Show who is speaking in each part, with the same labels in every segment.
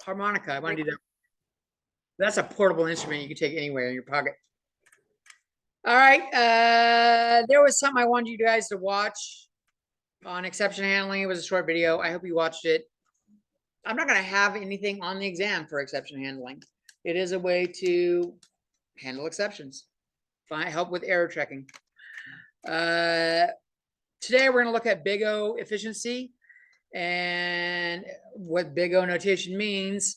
Speaker 1: harmonica. I want to do that. That's a portable instrument you can take anywhere in your pocket. All right. There was something I wanted you guys to watch on exception handling. It was a short video. I hope you watched it. I'm not going to have anything on the exam for exception handling. It is a way to handle exceptions. Help with error checking. Today we're going to look at big O efficiency and what big O notation means.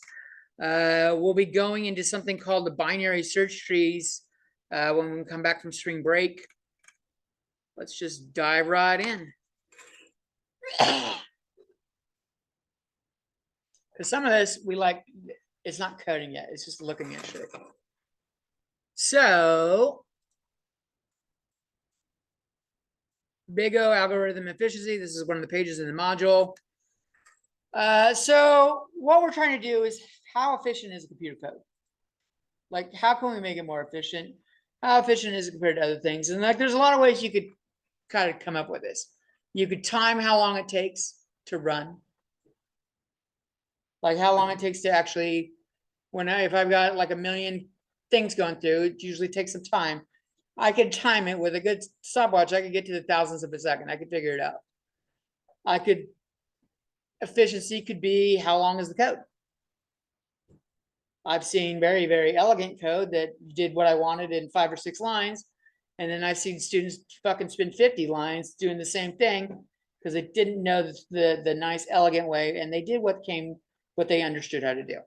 Speaker 1: We'll be going into something called the binary search trees when we come back from spring break. Let's just dive right in. Because some of this we like, it's not coding yet. It's just looking at shit. So, big O algorithm efficiency. This is one of the pages in the module. So what we're trying to do is how efficient is a computer code? Like, how can we make it more efficient? How efficient is it compared to other things? And like, there's a lot of ways you could kind of come up with this. You could time how long it takes to run. Like how long it takes to actually, if I've got like 1 million things going through, it usually takes some time. I could time it with a good stopwatch. I could get to the thousandths of a second. I could figure it out. Efficiency could be how long is the code? I've seen very, very elegant code that did what I wanted in 5 or 6 lines. And then I've seen students fucking spend 50 lines doing the same thing because they didn't know the nice, elegant way. And they did what they understood how to do.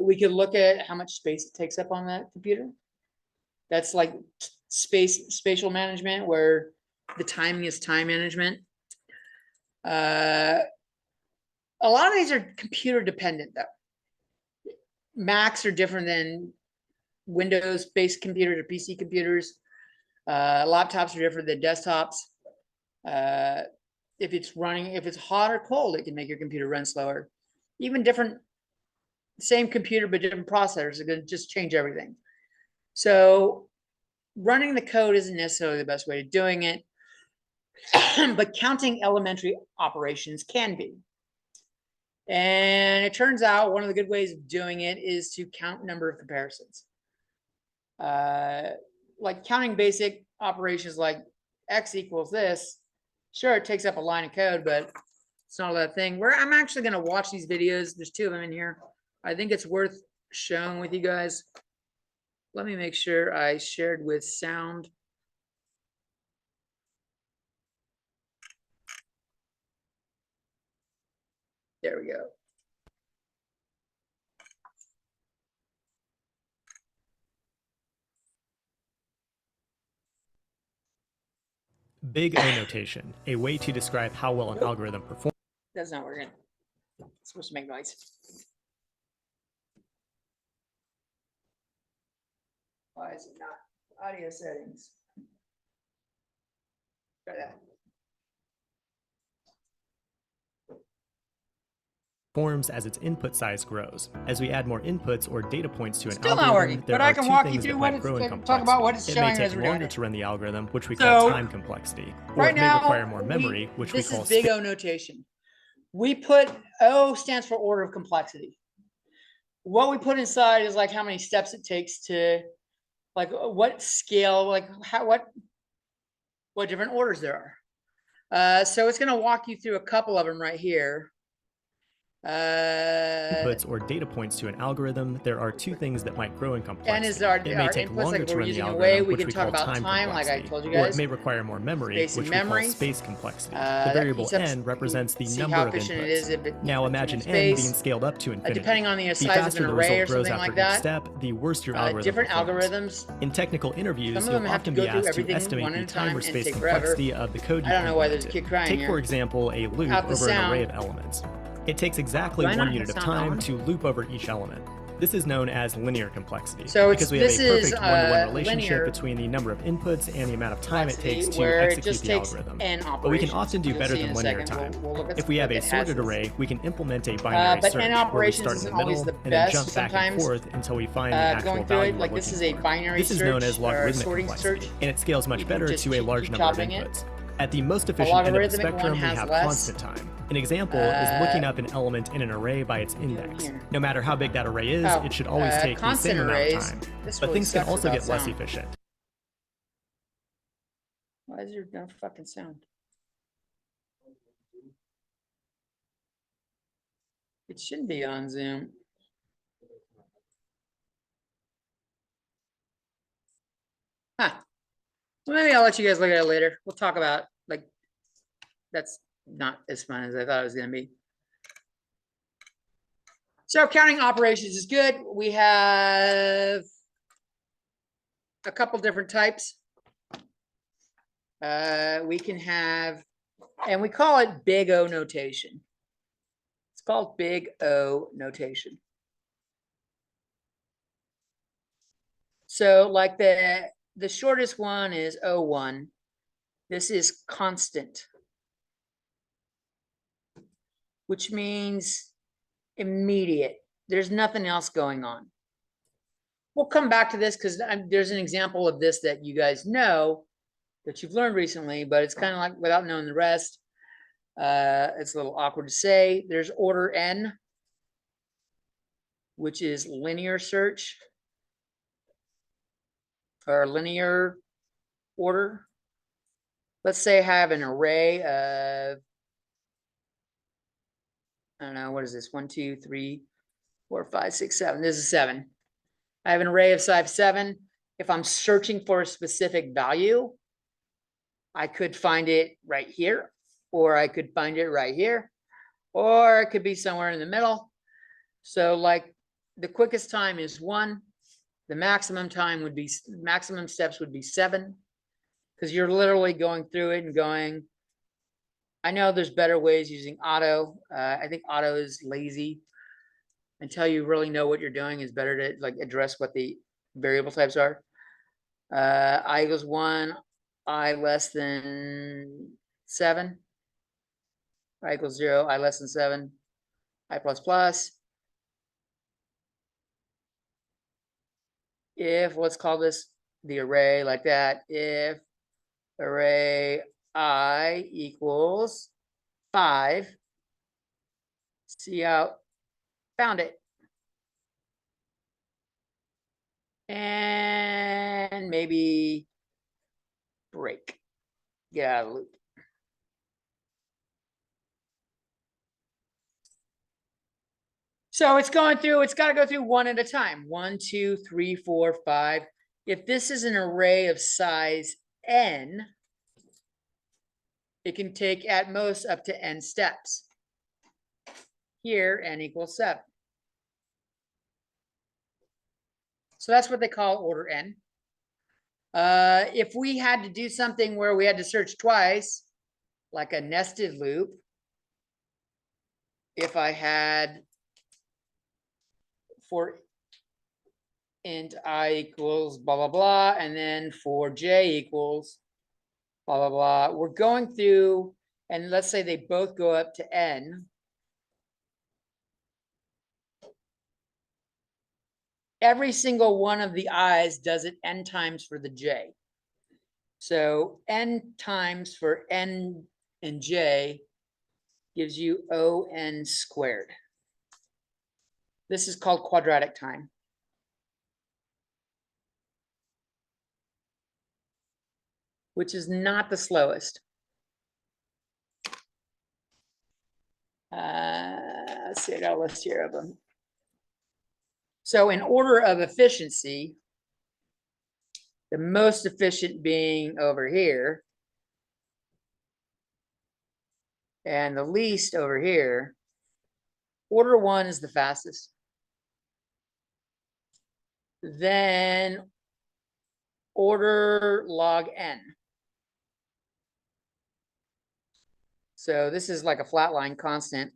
Speaker 1: We could look at how much space it takes up on that computer. That's like spatial management, where the timing is time management. A lot of these are computer dependent though. Macs are different than Windows-based computers or PC computers. Laptops are different than desktops. If it's hot or cold, it can make your computer run slower. Even same computer, but different processors are going to just change everything. So running the code isn't necessarily the best way of doing it, but counting elementary operations can be. And it turns out one of the good ways of doing it is to count number of comparisons. Like counting basic operations like X equals this. Sure, it takes up a line of code, but it's not that thing. I'm actually going to watch these videos. There's 2 of them in here. I think it's worth showing with you guys. Let me make sure I shared with sound. There we go.
Speaker 2: Big O notation, a way to describe how well an algorithm performs.
Speaker 1: That's not working. It's supposed to make noise. Why is it not? Audio settings. Try that.
Speaker 2: Forms as its input size grows. As we add more inputs or data points to an
Speaker 1: Still
Speaker 2: algorithm,
Speaker 1: not working,
Speaker 2: there
Speaker 1: but
Speaker 2: are
Speaker 1: I can
Speaker 2: 2
Speaker 1: walk you
Speaker 2: things
Speaker 1: through
Speaker 2: that
Speaker 1: what
Speaker 2: might grow in
Speaker 1: it's
Speaker 2: complexity.
Speaker 1: talk about what it's
Speaker 2: it
Speaker 1: showing
Speaker 2: may
Speaker 1: as
Speaker 2: take
Speaker 1: we're doing
Speaker 2: longer
Speaker 1: it.
Speaker 2: to run the algorithm, which we
Speaker 1: So,
Speaker 2: call time complexity, or
Speaker 1: right
Speaker 2: it may
Speaker 1: now,
Speaker 2: require more memory, which we
Speaker 1: this
Speaker 2: call
Speaker 1: is big O notation. We put O stands for order of complexity. What we put inside is like how many steps it takes to, like what scale, like what different orders there are. So it's going to walk you through a couple of them right here.
Speaker 2: Inputs or data points to an algorithm, there are 2 things that might grow in complexity.
Speaker 1: And is our
Speaker 2: it may take
Speaker 1: inputs,
Speaker 2: longer
Speaker 1: like
Speaker 2: to
Speaker 1: we're
Speaker 2: run the
Speaker 1: using a
Speaker 2: algorithm,
Speaker 1: way we
Speaker 2: which
Speaker 1: can
Speaker 2: we
Speaker 1: talk
Speaker 2: call
Speaker 1: about time, like I
Speaker 2: complexity,
Speaker 1: told you
Speaker 2: or
Speaker 1: guys.
Speaker 2: it may require more memory,
Speaker 1: Space
Speaker 2: which
Speaker 1: and
Speaker 2: we call
Speaker 1: memories.
Speaker 2: space complexity. The variable n represents the
Speaker 1: see
Speaker 2: number
Speaker 1: how
Speaker 2: of
Speaker 1: efficient it is if
Speaker 2: inputs.
Speaker 1: it
Speaker 2: Now
Speaker 1: puts
Speaker 2: imagine
Speaker 1: in
Speaker 2: n
Speaker 1: space.
Speaker 2: being scaled up to infinity.
Speaker 1: Depending on the
Speaker 2: The
Speaker 1: size of
Speaker 2: faster
Speaker 1: an
Speaker 2: the
Speaker 1: array
Speaker 2: result
Speaker 1: or
Speaker 2: grows
Speaker 1: something
Speaker 2: after
Speaker 1: like
Speaker 2: each
Speaker 1: that.
Speaker 2: step, the worse your algorithm
Speaker 1: Different
Speaker 2: performs.
Speaker 1: algorithms.
Speaker 2: In technical interviews,
Speaker 1: Some of them
Speaker 2: you'll
Speaker 1: have to
Speaker 2: often
Speaker 1: go
Speaker 2: be
Speaker 1: through
Speaker 2: asked to
Speaker 1: everything
Speaker 2: estimate
Speaker 1: one
Speaker 2: the
Speaker 1: at a
Speaker 2: time
Speaker 1: time
Speaker 2: or
Speaker 1: and
Speaker 2: space
Speaker 1: take forever.
Speaker 2: complexity of the code you
Speaker 1: I don't know why there's a
Speaker 2: implemented.
Speaker 1: kid crying
Speaker 2: Take,
Speaker 1: here.
Speaker 2: for example, a loop
Speaker 1: Out the
Speaker 2: over an
Speaker 1: sound.
Speaker 2: array of elements. It takes exactly
Speaker 1: Do I not
Speaker 2: 1
Speaker 1: have
Speaker 2: unit of
Speaker 1: sound
Speaker 2: time
Speaker 1: on?
Speaker 2: to loop over each element. This is known as linear complexity,
Speaker 1: So
Speaker 2: because we have a
Speaker 1: this is,
Speaker 2: perfect one-to-one relationship
Speaker 1: linear
Speaker 2: between the number of inputs and the amount of time it takes to
Speaker 1: where it
Speaker 2: execute
Speaker 1: just
Speaker 2: the
Speaker 1: takes
Speaker 2: algorithm.
Speaker 1: n
Speaker 2: But we can
Speaker 1: operations.
Speaker 2: often do
Speaker 1: You'll
Speaker 2: better
Speaker 1: see in
Speaker 2: than
Speaker 1: a
Speaker 2: linear
Speaker 1: second.
Speaker 2: time.
Speaker 1: We'll look at
Speaker 2: If we have a
Speaker 1: it
Speaker 2: sorted
Speaker 1: has
Speaker 2: array, we can implement a binary
Speaker 1: but
Speaker 2: search,
Speaker 1: n
Speaker 2: where we
Speaker 1: operations
Speaker 2: start in the
Speaker 1: isn't always
Speaker 2: middle
Speaker 1: the
Speaker 2: and then
Speaker 1: best.
Speaker 2: jump back and
Speaker 1: Sometimes,
Speaker 2: forth until we find the actual
Speaker 1: going through
Speaker 2: value
Speaker 1: it, like
Speaker 2: we're
Speaker 1: this is
Speaker 2: looking
Speaker 1: a
Speaker 2: for.
Speaker 1: binary
Speaker 2: This is known
Speaker 1: search
Speaker 2: as
Speaker 1: or
Speaker 2: logarithmic
Speaker 1: sorting
Speaker 2: complexity,
Speaker 1: search.
Speaker 2: and it scales much
Speaker 1: You can
Speaker 2: better
Speaker 1: just
Speaker 2: to a large
Speaker 1: keep
Speaker 2: number of
Speaker 1: chopping it.
Speaker 2: inputs. At the most efficient end of the
Speaker 1: logarithmic one
Speaker 2: spectrum, we
Speaker 1: has
Speaker 2: have
Speaker 1: less.
Speaker 2: constant time. An example is looking up an element in an array by its index.
Speaker 1: here.
Speaker 2: No matter how big that array is,
Speaker 1: Oh,
Speaker 2: it should always take the
Speaker 1: constant
Speaker 2: same amount of
Speaker 1: arrays.
Speaker 2: time.
Speaker 1: This
Speaker 2: But
Speaker 1: really
Speaker 2: things can
Speaker 1: sucks
Speaker 2: also
Speaker 1: without
Speaker 2: get less
Speaker 1: sound.
Speaker 2: efficient.
Speaker 1: Why is there no fucking sound? It shouldn't be on Zoom. Huh. Well, maybe I'll let you guys look at it later. We'll talk about like that's not as fun as I thought it was gonna be. So counting operations is good. We have a couple different types. We can have, and we call it big O notation. It's called big O notation. So like the shortest one is O1. This is constant, which means immediate. There's nothing else going on. We'll come back to this because there's an example of this that you guys know that you've learned recently, but it's kind of like without knowing the rest. It's a little awkward to say. There's order N, which is linear search or linear order. Let's say I have an array of, I don't know, what is this? 1, 2, 3, 4, 5, 6, 7. This is 7. I have an array of size 7. If I'm searching for a specific value, I could find it right here, or I could find it right here, or it could be somewhere in the middle. So like the quickest time is 1. The maximum time would be, maximum steps would be 7, because you're literally going through it and going, I know there's better ways using auto. I think auto is lazy. Until you really know what you're doing, is better to like address what the variable types are. I equals 1, I less than 7. I equals 0, I less than 7, I plus plus. If, let's call this the array like that, if array I equals 5, see out, found it. And maybe break, get out of the loop. So it's going through, it's got to go through one at a time. 1, 2, 3, 4, 5. If this is an array of size n, it can take at most up to n steps. Here, n equals 7. So that's what they call order n. If we had to do something where we had to search twice, like a nested loop, if I had for int I equals blah, blah, blah, and then for j equals blah, blah, blah, we're going through, and let's say they both go up to n. Every single one of the i's does it n times for the j. So n times for n and j gives you O(n) squared. This is called quadratic time. Which is not the slowest. Let's see, I got a list here of them. So in order of efficiency, the most efficient being over here, and the least over here, order 1 is the fastest. Then order log n. So this is like a flat line constant.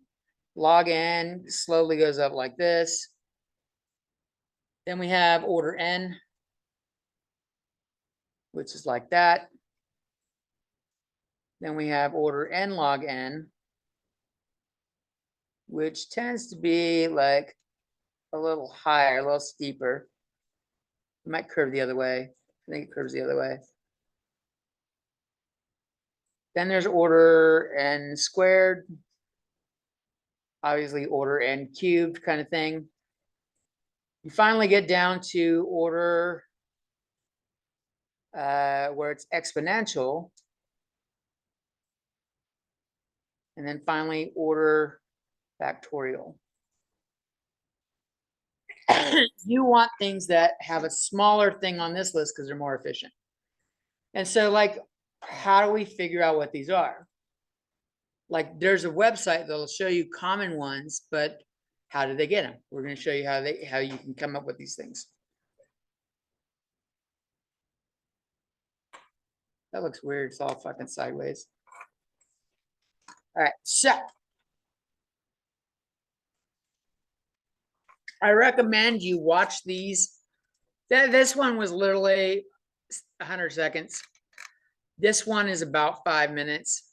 Speaker 1: Log n slowly goes up like this. Then we have order n, which is like that. Then we have order n log n, which tends to be like a little higher, a little steeper. It might curve the other way. I think it curves the other way. Then there's order n squared. Obviously order n cubed kind of thing. You finally get down to order where it's exponential. And then finally order factorial. You want things that have a smaller thing on this list because they're more efficient. And so, like, how do we figure out what these are? Like, there's a website that'll show you common ones, but how did they get them? We're going to show you how you can come up with these things. That looks weird. It's all fucking sideways. All right, so I recommend you watch these. This one was literally 100 seconds. This one is about 5 minutes.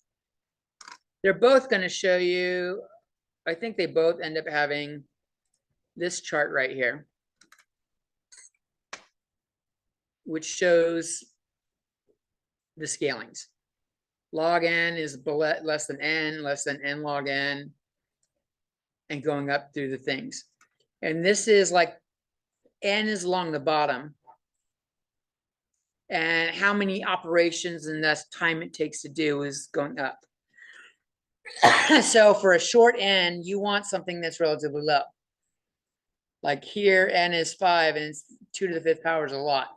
Speaker 1: They're both going to show you, I think they both end up having this chart right here, which shows the scalings. Log n is less than n log n, and going up through the things. And this is like n is along the bottom, and how many operations and thus time it takes to do is going up. So for a short n, you want something that's relatively low. Like here, n is 5, and it's 2 to the 5th power is a lot.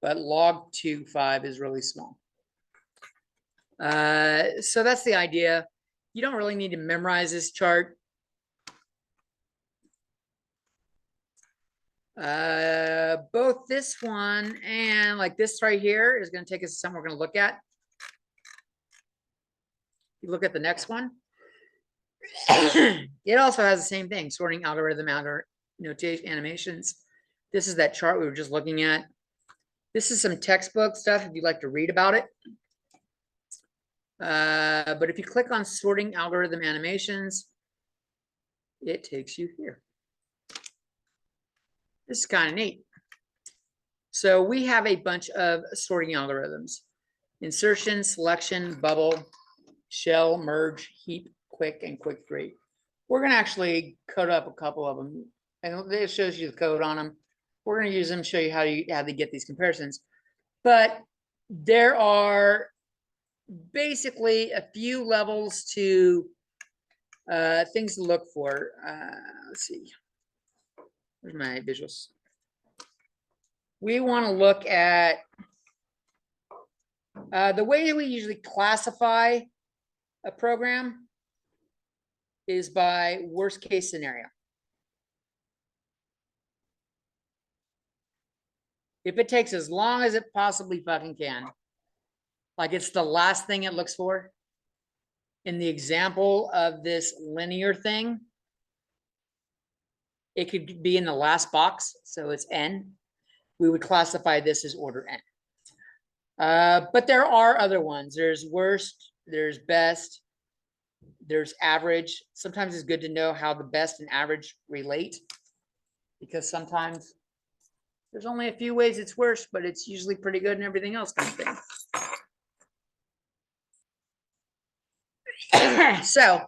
Speaker 1: But log 2, 5 is really small. So that's the idea. You don't really need to memorize this chart. Both this one and like this right here is going to take us to something we're going to look at. You look at the next one. It also has the same thing, sorting algorithm, notation, animations. This is that chart we were just looking at. This is some textbook stuff if you'd like to read about it. But if you click on sorting algorithm animations, it takes you here. This is kind of neat. So we have a bunch of sorting algorithms: insertion, selection, bubble, shell, merge, heap, quick, and quick 3. We're going to actually code up a couple of them, and it shows you the code on them. We're going to use them, show you how to get these comparisons. But there are basically a few levels to things to look for. Let's see. Where's my visuals? We want to look at the way that we usually classify a program is by worst case scenario. If it takes as long as it possibly fucking can, like it's the last thing it looks for. In the example of this linear thing, it could be in the last box, so it's n. We would classify this as order n. But there are other ones. There's worst, there's best, there's average. Sometimes it's good to know how the best and average relate, because sometimes there's only a few ways it's worse, but it's usually pretty good and everything else kind of thing. So,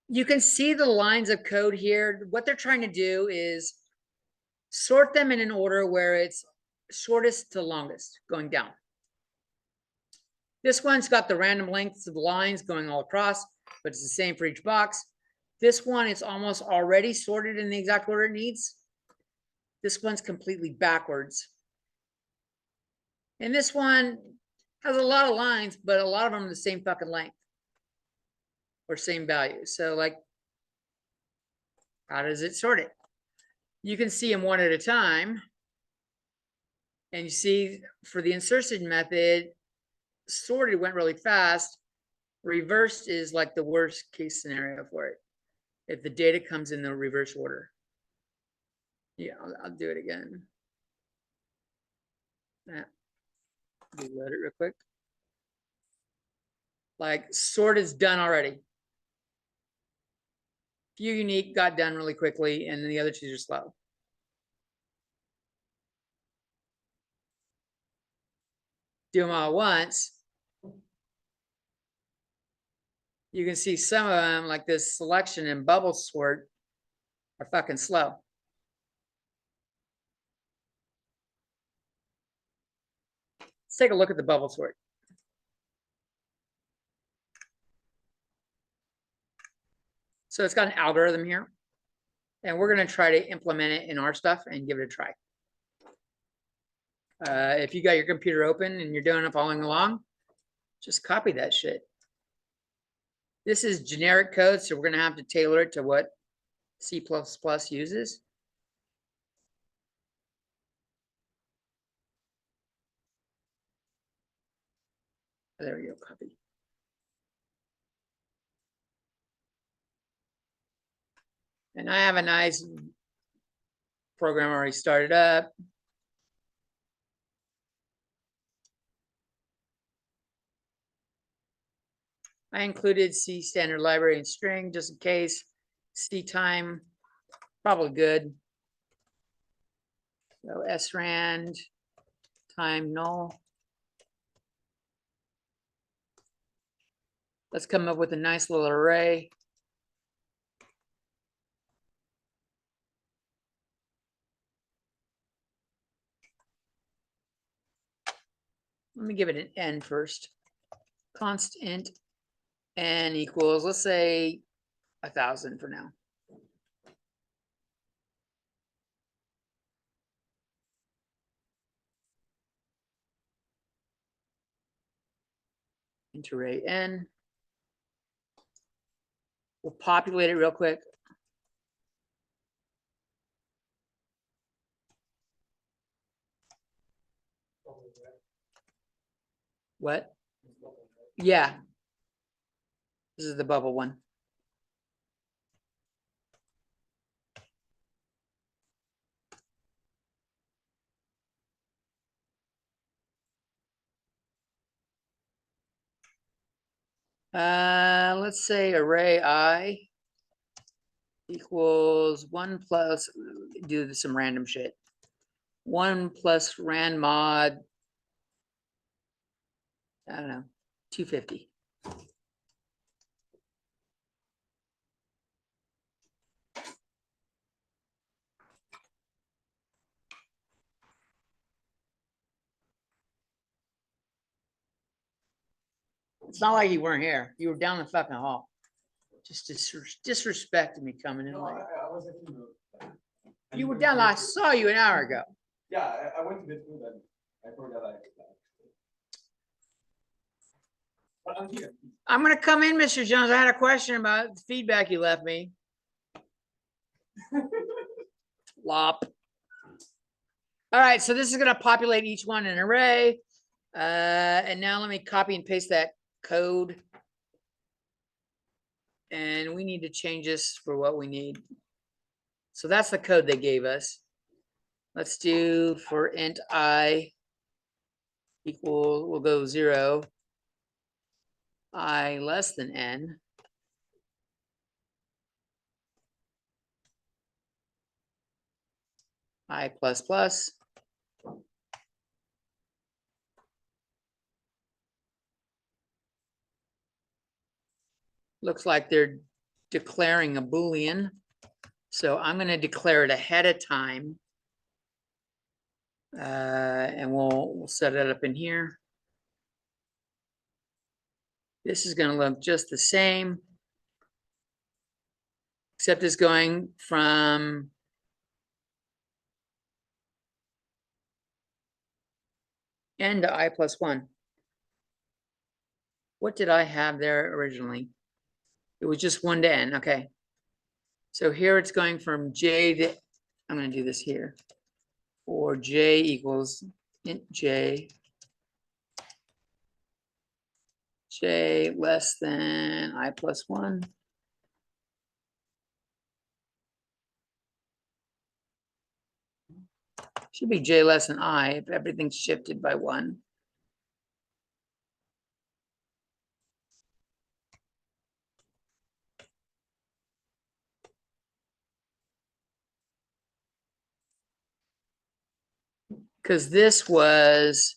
Speaker 1: you can see the lines of code here. What they're trying to do is sort them in an order where it's shortest to longest, going down. This one's got the random lengths of lines going all across, but it's the same for each box. This one is almost already sorted in the exact order it needs. This one's completely backwards. And this one has a lot of lines, but a lot of them are the same fucking length or same value. So, like, how does it sort it? You can see them one at a time. And you see for the insertion method, sorted went really fast. Reversed is like the worst case scenario for it, if the data comes in the reverse order. Yeah, I'll do it again. Reload it real quick. Like, sort is done already. Few unique got done really quickly, and then the other two are slow. do them all at once, you can see some of them, like this selection and bubble sort, are fucking slow. Let's take a look at the bubble sort. So it's got an algorithm here, and we're going to try to implement it in our stuff and give it a try. If you got your computer open and you're doing it following along, just copy that shit. This is generic code, so we're going to have to tailor it to what C++ uses. There we go, copy. And I have a nice program already started up. I included C standard library and string just in case. C time, probably good. So srand time null. Let's come up with a nice little array. Let me give it an n first. Const int n equals, let's say 1,000 for now. Int array n. We'll populate it real quick. What? Yeah. This is the bubble one. Let's say array I equals 1 plus, do some random shit. 1 plus rand mod, I don't know, 250. It's not like you weren't here. You were down the fucking hall. Just disrespecting me coming in.
Speaker 3: No,
Speaker 1: late.
Speaker 3: I wasn't in the.
Speaker 1: You were down. I saw you an hour ago.
Speaker 3: Yeah, I went to the school and I forgot I. But I'm here.
Speaker 1: I'm gonna come in, Mr. Jones. I had a question about the feedback you left me. Lop. All right, so this is gonna populate each one in an array. And now let me copy and paste that code. And we need to change this for what we need. So that's the code they gave us. Let's do for int I equal, we'll go 0, I less than n. I plus plus. Looks like they're declaring a Boolean. So I'm going to declare it ahead of time. And we'll set it up in here. This is going to look just the same, except it's going from n to I plus 1. What did I have there originally? It was just 1 to n. Okay. So here it's going from j to, I'm going to do this here. Or j equals int j less than I plus 1. Should be j less than I if everything's shifted by 1. Because this was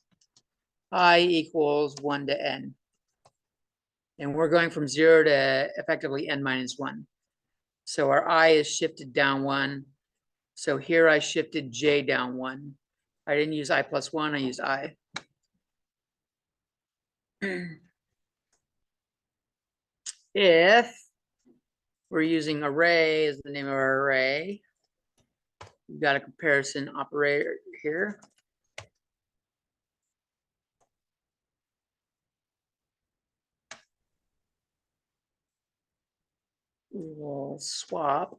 Speaker 1: I equals 1 to n. And we're going from 0 to effectively n minus 1. So our I is shifted down 1. So here I shifted j down 1. I didn't use I plus 1, I used I. If we're using array as the name of our array, we've got a comparison operator here. We will swap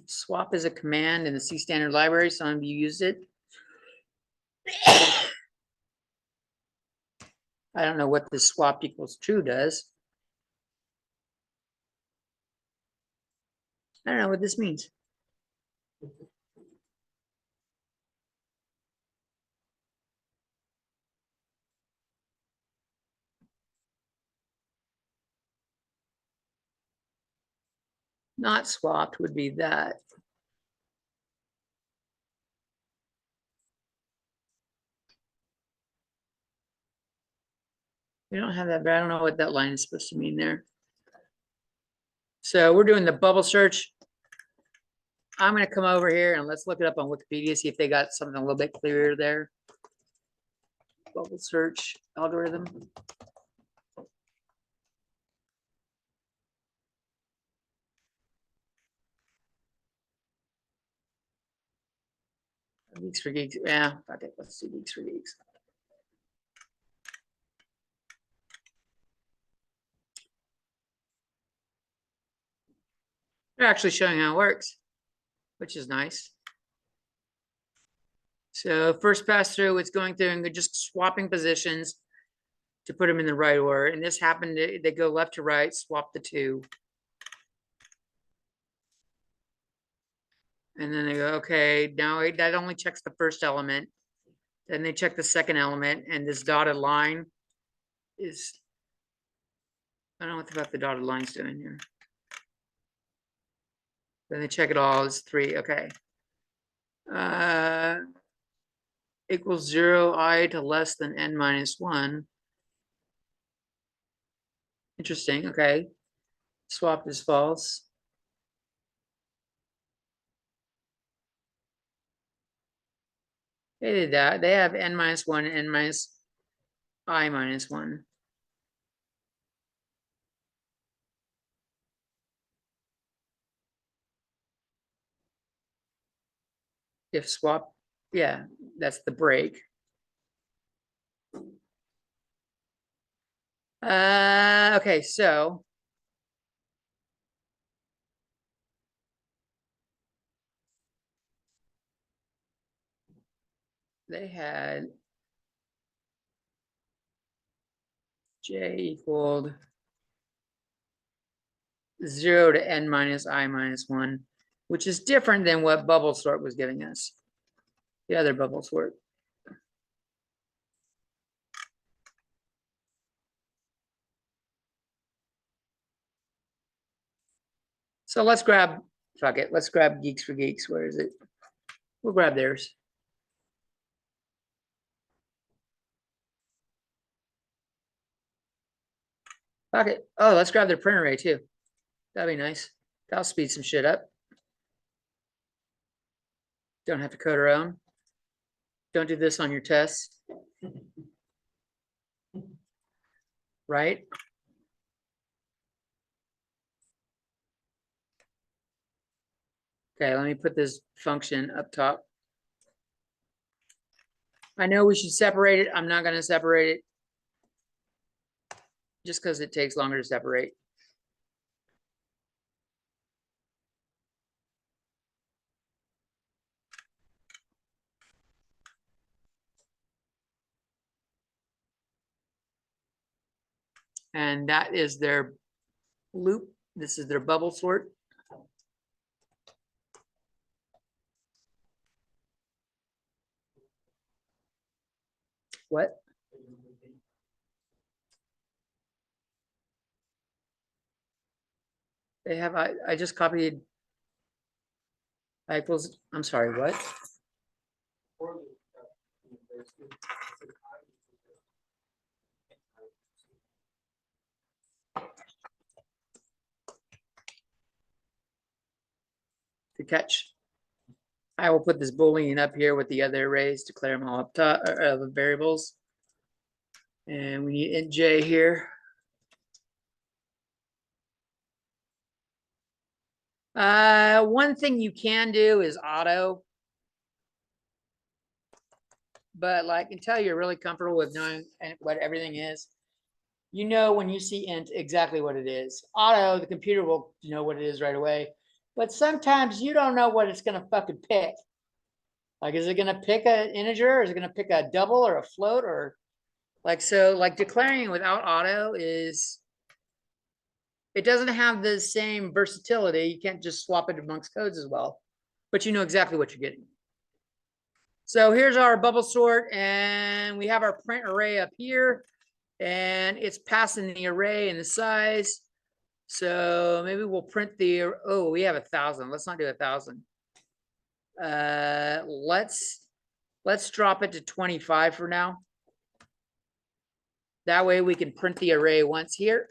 Speaker 1: swap is a command in the C standard library. Some of you used it. I don't know what this swap equals true does. I don't know what this means. Not swapped would be that. We don't have that, but I don't know what that line is supposed to mean there. So we're doing the bubble search. I'm going to come over here and let's look it up on Wikipedia, see if they got something a little bit clearer there. Bubble search algorithm. Geeks for Geeks. Yeah, okay, let's do Geeks for Geeks. They're actually showing how it works, which is nice. So first pass through, it's going through and they're just swapping positions to put them in the right order. And this happened, they go left to right, swap the two. And then they go, okay, now that only checks the first element. Then they check the second element, and this dotted line is, I don't know what about the dotted lines doing here. Then they check it all as 3, okay. Equals 0, I to less than n minus 1. Interesting, okay. Swap is false. They did that. They have n minus 1 and n minus I minus 1. If swap, yeah, that's the break. Okay, so they had j equaled 0 to n minus I minus 1, which is different than what bubble sort was giving us. The other bubble sort. So let's grab, fuck it, let's grab Geeks for Geeks. Where is it? We'll grab theirs. Fuck it. Oh, let's grab their print array too. That'd be nice. That'll speed some shit up. Don't have to code our own. Don't do this on your tests. Right? Okay, let me put this function up top. I know we should separate it. I'm not going to separate it just because it takes longer to separate. And that is their loop. This is their bubble sort. What? They have, I just copied I equals, I'm sorry, what? To catch. I will put this Boolean up here with the other arrays, declare them all up top, the variables. And we need int j here. One thing you can do is auto. But like until you're really comfortable with knowing what everything is, you know when you see int exactly what it is. Auto, the computer will know what it is right away. But sometimes you don't know what it's gonna fucking pick. Like, is it gonna pick an integer? Or is it gonna pick a double or a float or like so? Like declaring without auto is it doesn't have the same versatility. You can't just swap it amongst codes as well, but you know exactly what you're getting. So here's our bubble sort, and we have our print array up here, and it's passing the array and the size. So maybe we'll print the, oh, we have 1,000. Let's not do 1,000. Let's drop it to 25 for now. That way we can print the array once here.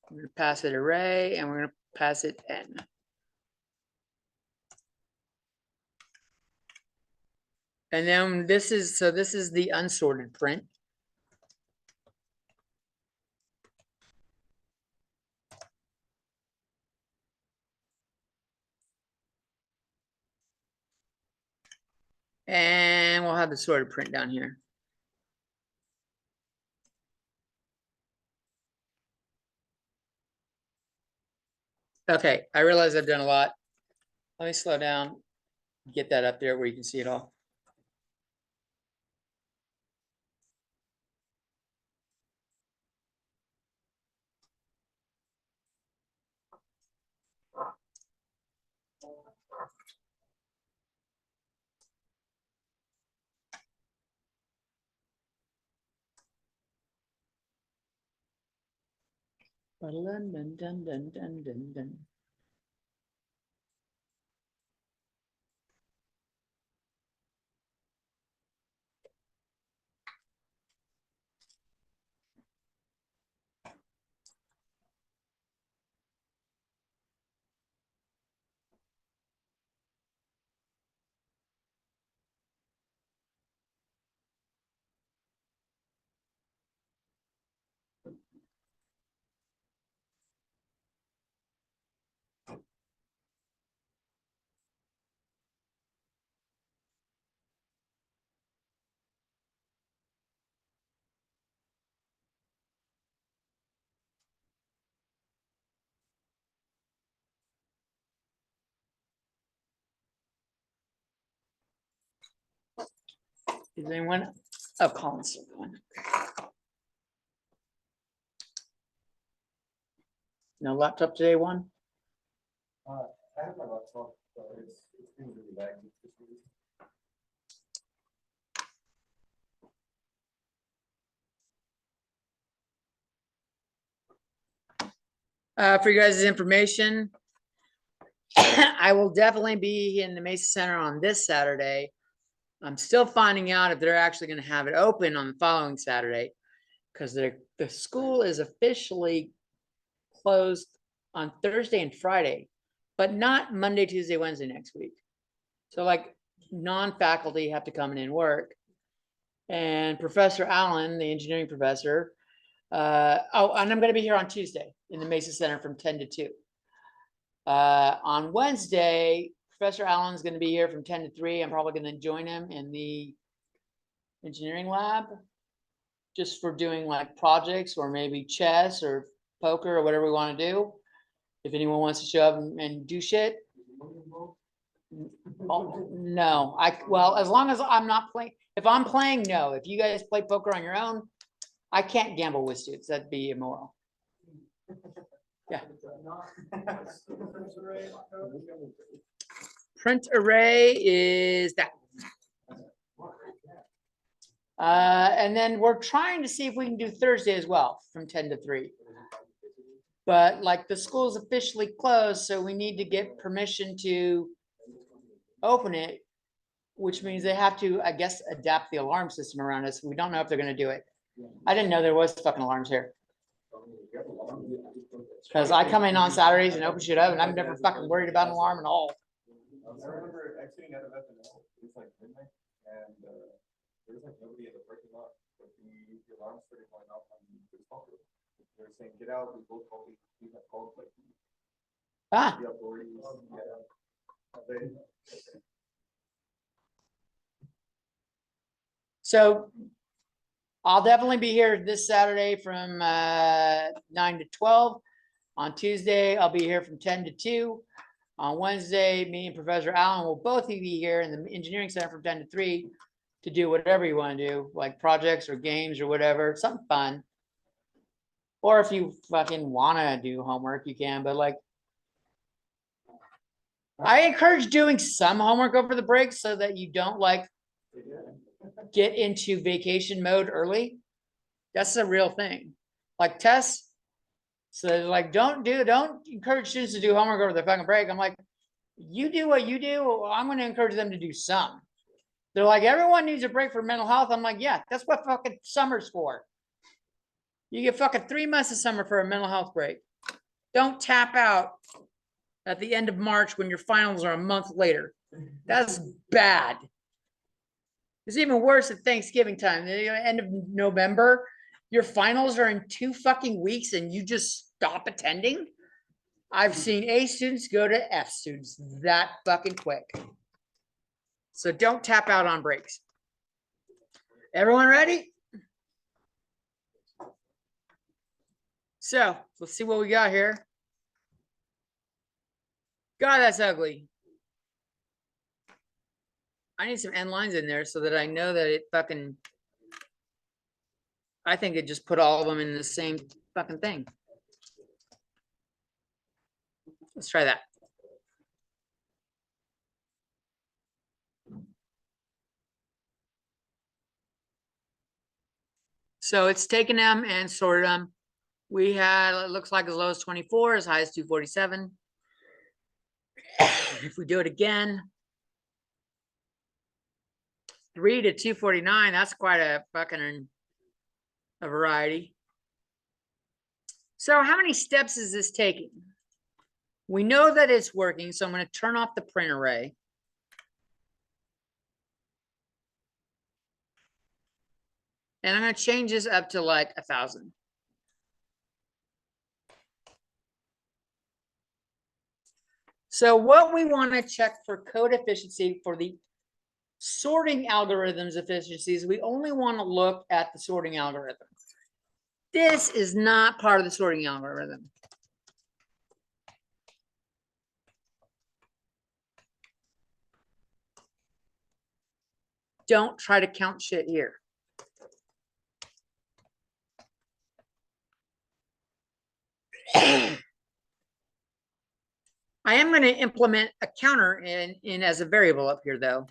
Speaker 1: We're going to pass it array and we're going to pass it n. And then this is the unsorted print. And we'll have the sorted print down here. Okay, I realize I've done a lot. Let me slow down, get that up there where you can see it all. Dun, dun, dun, dun, dun, dun, dun. Is anyone? Oh, Colin's still going. No laptop today, one?
Speaker 3: I have my laptop, but it's been really laggy this week.
Speaker 1: For you guys' information, I will definitely be in the Mesa Center on this Saturday. I'm still finding out if they're actually going to have it open on the following Saturday because the school is officially closed on Thursday and Friday, but not Monday, Tuesday, Wednesday next week. So like non-faculty have to come in and work. And Professor Allen, the engineering professor, oh, and I'm going to be here on Tuesday in the Mesa Center from 10 to 2. On Wednesday, Professor Allen's going to be here from 10 to 3. I'm probably going to join him in the engineering lab just for doing like projects or maybe chess or poker or whatever we want to do. If anyone wants to show up and do shit. Oh, no, well, as long as I'm not playing, if I'm playing, no. If you guys play poker on your own, I can't gamble with students. That'd be immoral. Yeah. Print array is that. And then we're trying to see if we can do Thursday as well from 10 to 3. But like the school's officially closed, so we need to get permission to open it, which means they have to, I guess, adapt the alarm system around us. We don't know if they're gonna do it. I didn't know there was fucking alarms here. Cause I come in on Saturdays and open shit up and I'm never fucking worried about an alarm at all.
Speaker 3: I remember exiting out of FNL, it was like midnight, and there was like nobody in the parking lot, but the alarm started going off on the stalker. They were saying, get out, we both called, we have called like
Speaker 1: Ah,
Speaker 3: the authorities. Yeah.
Speaker 1: so I'll definitely be here this Saturday from 9 to 12. On Tuesday, I'll be here from 10 to 2. On Wednesday, me and Professor Allen will both be here in the engineering center from 10 to 3 to do whatever you want to do, like projects or games or whatever, something fun. Or if you fucking want to do homework, you can, but like, I encourage doing some homework over the break so that you don't like get into vacation mode early. That's a real thing. Like tests. So like, don't encourage students to do homework over the fucking break. I'm like, you do what you do. I'm going to encourage them to do some. They're like, everyone needs a break for mental health. I'm like, yeah, that's what fucking summer's for. You get fucking 3 months of summer for a mental health break. Don't tap out at the end of March when your finals are a month later. That's bad. It's even worse at Thanksgiving time. The end of November, your finals are in 2 fucking weeks and you just stop attending. I've seen A students go to F students that fucking quick. So don't tap out on breaks. Everyone ready? So let's see what we got here. God, that's ugly. I need some end lines in there so that I know that it fucking, I think it just put all of them in the same fucking thing. Let's try that. So it's taken them and sorted them. We had, it looks like as low as 24, as high as 247. If we do it again, 3 to 249, that's quite a fucking a variety. So how many steps is this taking? We know that it's working, so I'm going to turn off the print array. And I'm going to change this up to like 1,000. So what we want to check for code efficiency for the sorting algorithms efficiencies, we only want to look at the sorting algorithm. This is not part of the sorting algorithm. Don't try to count shit here. I am going to implement a counter in as a variable up here, though.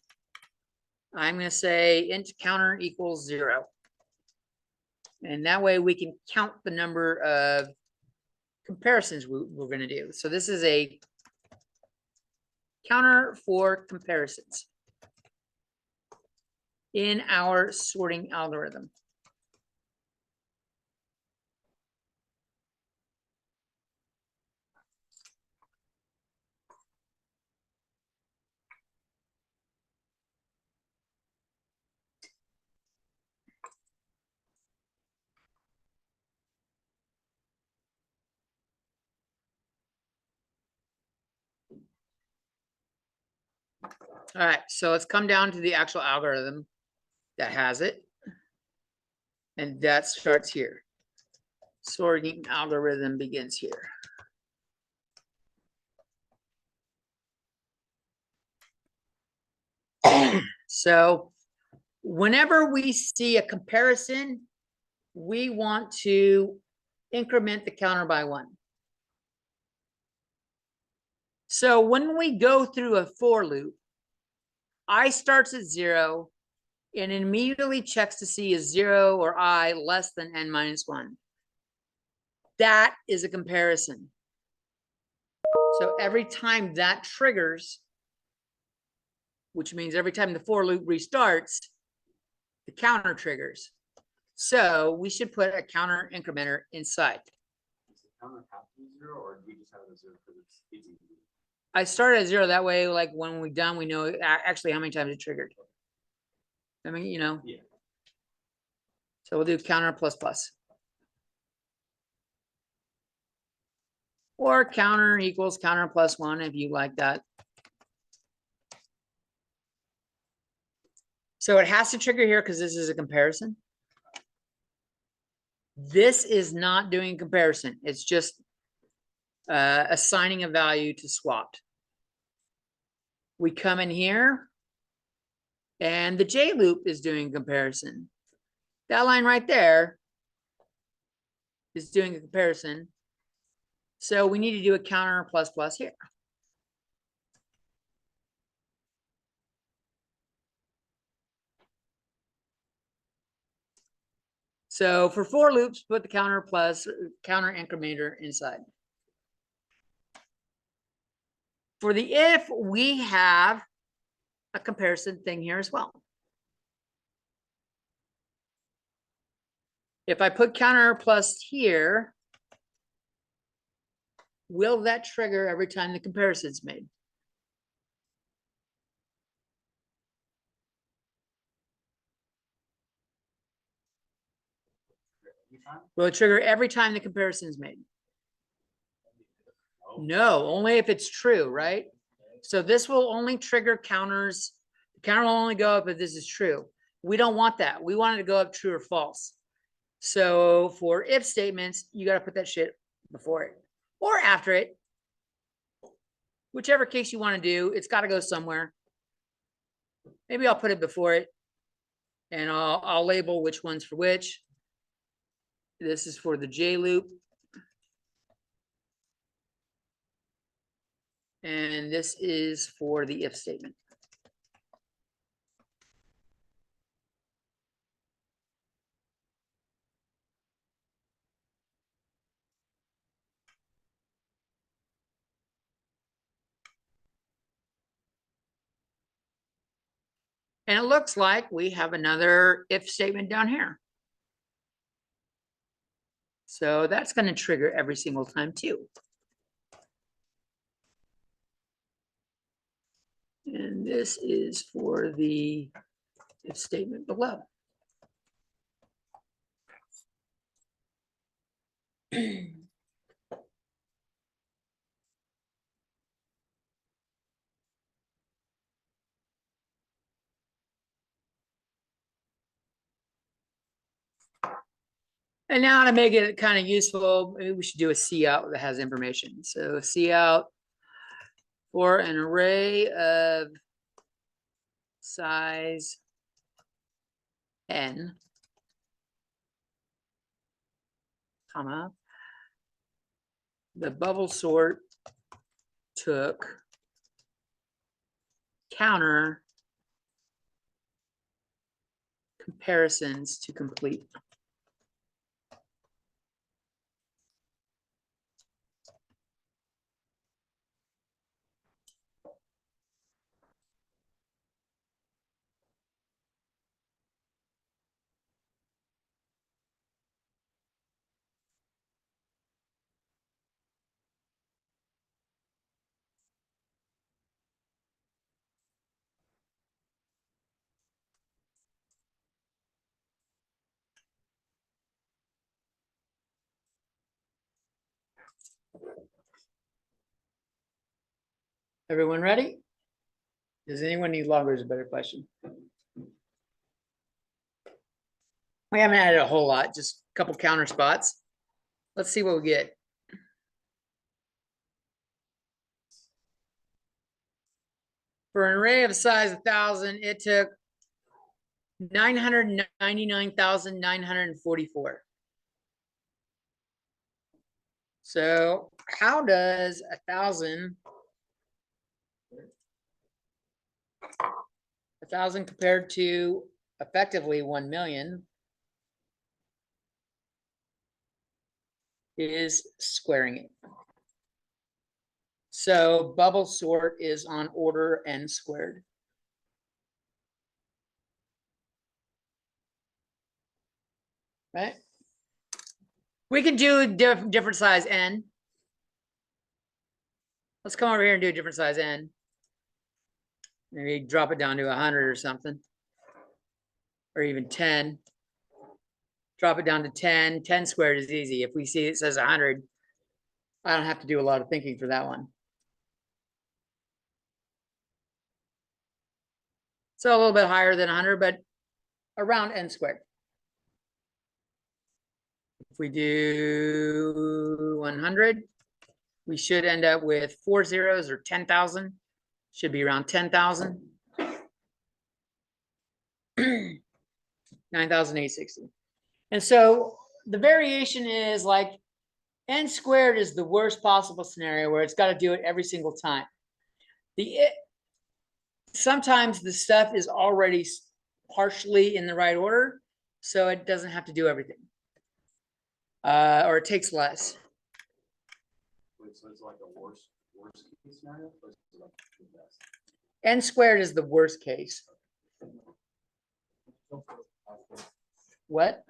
Speaker 1: I'm going to say int counter equals 0. And that way we can count the number of comparisons we're going to do. So this is a counter for comparisons in our sorting algorithm. All right, so let's come down to the actual algorithm that has it. And that starts here. Sorting algorithm begins here. So whenever we see a comparison, we want to increment the counter by 1. So when we go through a for loop, I starts at 0 and immediately checks to see is 0 or I less than n minus 1. that is a comparison. So every time that triggers, which means every time the for loop restarts, the counter triggers. So we should put a counter incrementer inside.
Speaker 3: Does the counter have to be 0, or do we just have it as 0 because it's easy to do?
Speaker 1: I started at 0. That way, like when we're done, we know actually how many times it triggered. I mean, you know.
Speaker 3: Yeah.
Speaker 1: So we'll do counter plus plus. Or counter equals counter plus 1 if you like that. So it has to trigger here because this is a comparison. This is not doing comparison. It's just assigning a value to swapped. We come in here and the J loop is doing comparison. That line right there is doing a comparison. So we need to do a counter plus plus here. So for for loops, put the counter counter incrementer inside. For the if, we have a comparison thing here as well. If I put counter plus here, will that trigger every time the comparison is made? Will it trigger every time the comparison is made? No, only if it's true, right? So this will only trigger counters. The counter will only go up if this is true. We don't want that. We want it to go up true or false. So for if statements, you got to put that shit before it or after it. Whichever case you want to do, it's got to go somewhere. Maybe I'll put it before it and I'll label which one's for which. This is for the J loop. And this is for the if statement. And it looks like we have another if statement down here. So that's going to trigger every single time too. And this is for the if statement below. And now to make it kind of useful, maybe we should do a C out that has information. So C out for an array of size n, comma, the bubble sort took counter comparisons to complete. Everyone ready? Does anyone need longer is a better question. We haven't added a whole lot, just a couple counter spots. Let's see what we get. For an array of size 1,000, it took 999,944. So how does 1,000 compared to effectively 1 million is squaring it. So bubble sort is on order n squared. Right? We can do different size n. Let's come over here and do a different size n. Maybe drop it down to 100 or something. Or even 10. Drop it down to 10. 10 squared is easy. If we see it says 100, I don't have to do a lot of thinking for that one. So a little bit higher than 100, but around n squared. If we do 100, we should end up with 4 zeros or 10,000. Should be around 10,000. 9,860. And so the variation is like n squared is the worst possible scenario where it's got to do it every single time. Sometimes the stuff is already partially in the right order, so it doesn't have to do everything. Or it takes less.
Speaker 3: So it's like a worst case scenario, or is it like the best?
Speaker 1: N squared is the worst case. What?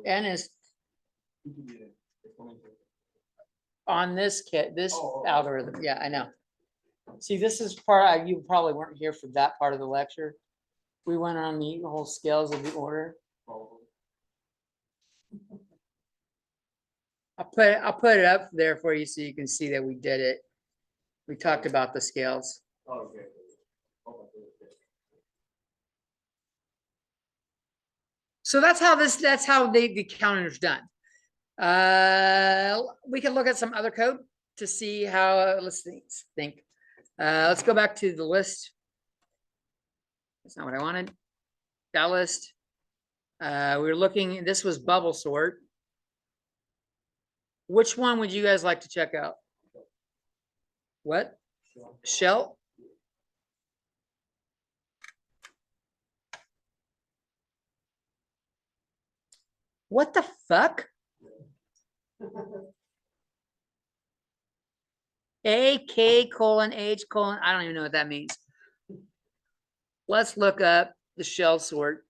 Speaker 1: N is on this kit, this algorithm. Yeah, I know. See, this is part you probably weren't here for that part of the lecture. We went on the whole scales of the order. I'll put it up there for you so you can see that we did it. We talked about the scales.
Speaker 3: Okay.
Speaker 1: So that's how the counter's done. We can look at some other code to see how, let's think. Let's go back to the list. That's not what I wanted. That list. We were looking, this was bubble sort. Which one would you guys like to check out? What? Shell? What the fuck? A, K, colon, H, colon. I don't even know what that means. Let's look up the shell sort.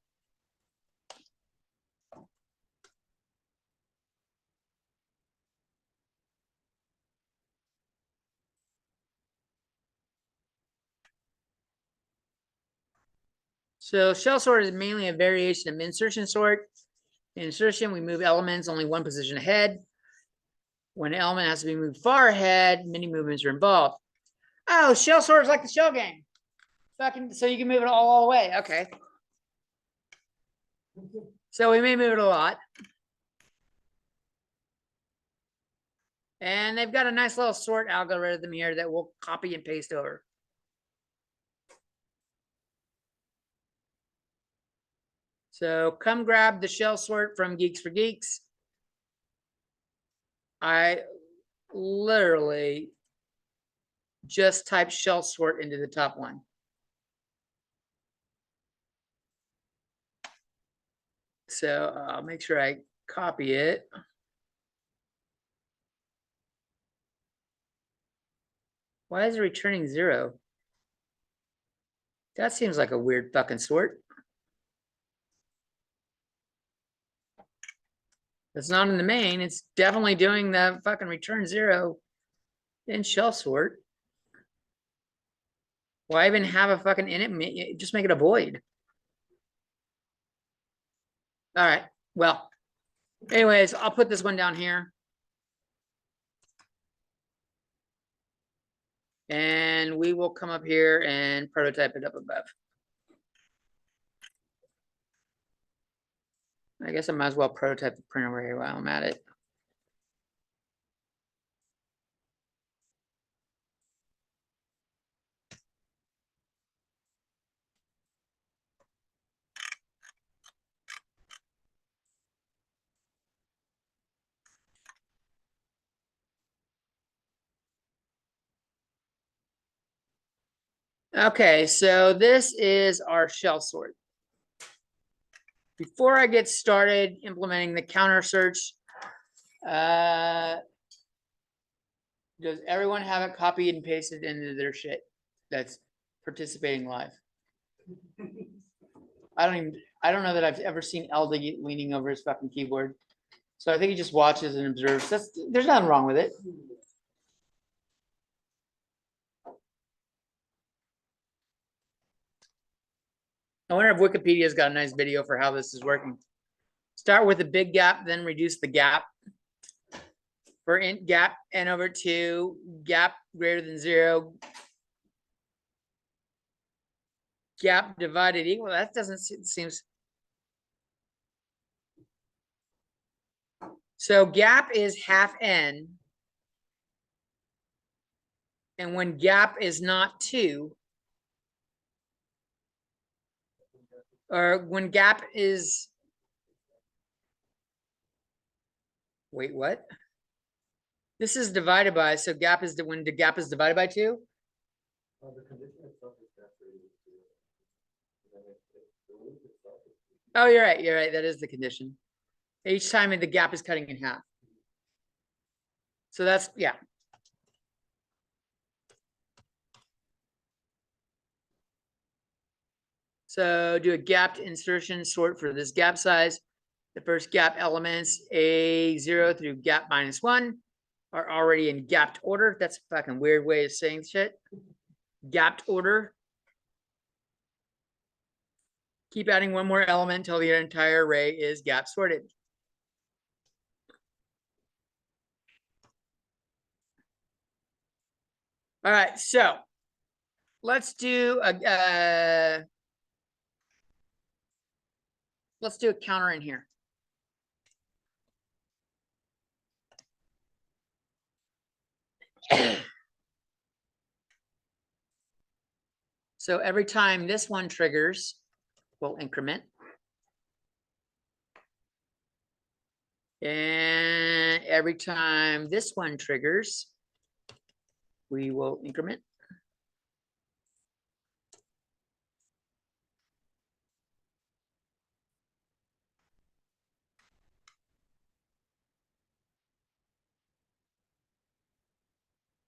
Speaker 1: So shell sort is mainly a variation of insertion sort. In insertion, we move elements only one position ahead. When an element has to be moved far ahead, many movements are involved. Oh, shell sort is like the shell game. So you can move it all the way. Okay. So we may move it a lot. And they've got a nice little sort algorithm here that we'll copy and paste over. So come grab the shell sort from Geeks for Geeks. I literally just typed shell sort into the top one. So I'll make sure I copy it. Why is it returning 0? That seems like a weird fucking sort. It's not in the main. It's definitely doing the fucking return 0 in shell sort. Why even have a fucking in it? Just make it a void. All right. Well, anyways, I'll put this one down here. And we will come up here and prototype it up above. I guess I might as well prototype the printer right here while I'm at it. Okay, so this is our shell sort. Before I get started implementing the counter search, does everyone have it copied and pasted into their shit that's participating live? I don't know that I've ever seen Elda leaning over his fucking keyboard. So I think he just watches and observes. There's nothing wrong with it. I wonder if Wikipedia's got a nice video for how this is working. Start with a big gap, then reduce the gap. For int gap n over 2, gap greater than 0, gap divided equal. That doesn't seems. So gap is half n. And when gap is not 2, or when gap is, wait, what? This is divided by, so gap is when the gap is divided by 2?
Speaker 3: The condition itself is saturated. And then the loop itself is.
Speaker 1: Oh, you're right. You're right. That is the condition. Each time the gap is cutting in half. So that's, yeah. So do a gapped insertion sort for this gap size. The first gap elements, A0 through gap -1, are already in gapped order. That's a fucking weird way of saying shit. Gapped order. Keep adding one more element until the entire array is gap sorted. All right, so let's do a counter in here. So every time this one triggers, we'll increment. And every time this one triggers, we will increment.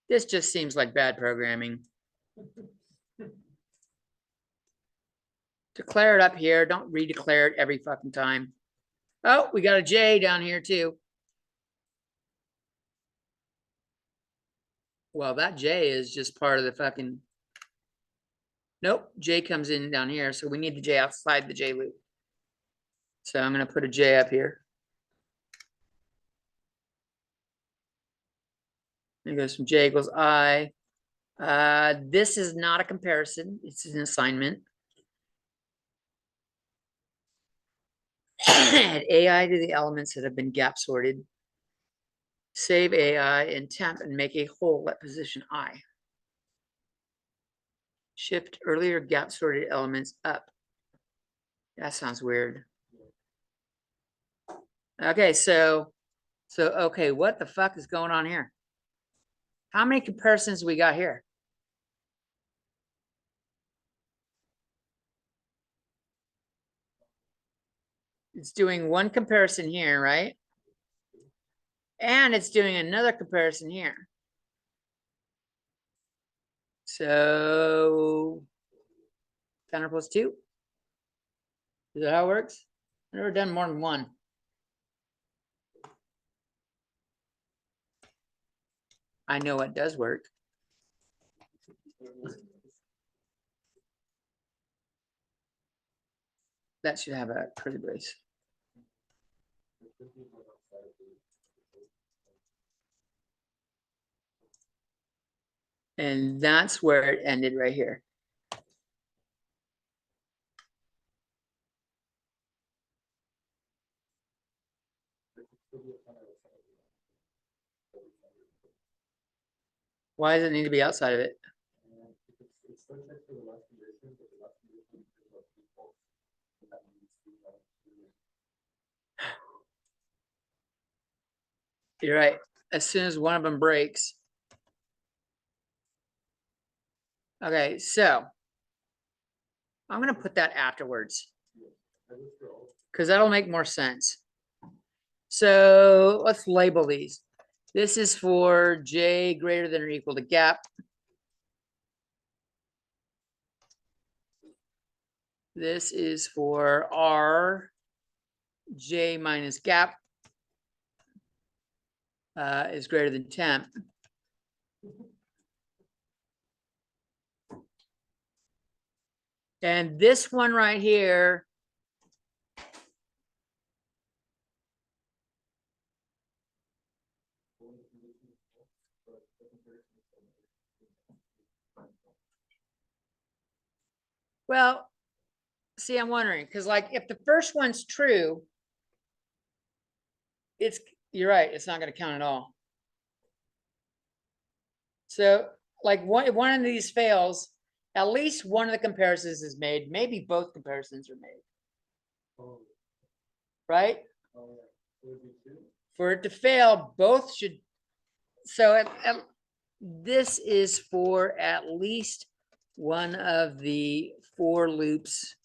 Speaker 1: This just seems like bad programming. Declare it up here. Don't redeclare it every fucking time. Oh, we got a J down here too. Well, that J is just part of the fucking. Nope, J comes in down here, so we need the J outside the J loop. So I'm going to put a J up here. It goes from J equals I. This is not a comparison. It's an assignment. Add AI to the elements that have been gap sorted. Save AI in temp and make a hole at position I. Shift earlier gap sorted elements up. That sounds weird. Okay, so okay, what the fuck is going on here? How many comparisons we got here? It's doing one comparison here, right? And it's doing another comparison here. So counter plus 2. Is that how it works? I've never done more than one. I know it does work. That should have a curly brace. And that's where it ended right here. Why does it need to be outside of it? You're right. As soon as one of them breaks. Okay, so I'm going to put that afterwards. because that'll make more sense. So let's label these. This is for J greater than or equal to gap. This is for R J minus gap is greater than temp. And this one right here, well, see, I'm wondering, because like if the first one's true, you're right, it's not going to count at all. So like if one of these fails, at least one of the comparisons is made, maybe both comparisons are made, right? For it to fail, both should, so this is for at least one of the four loops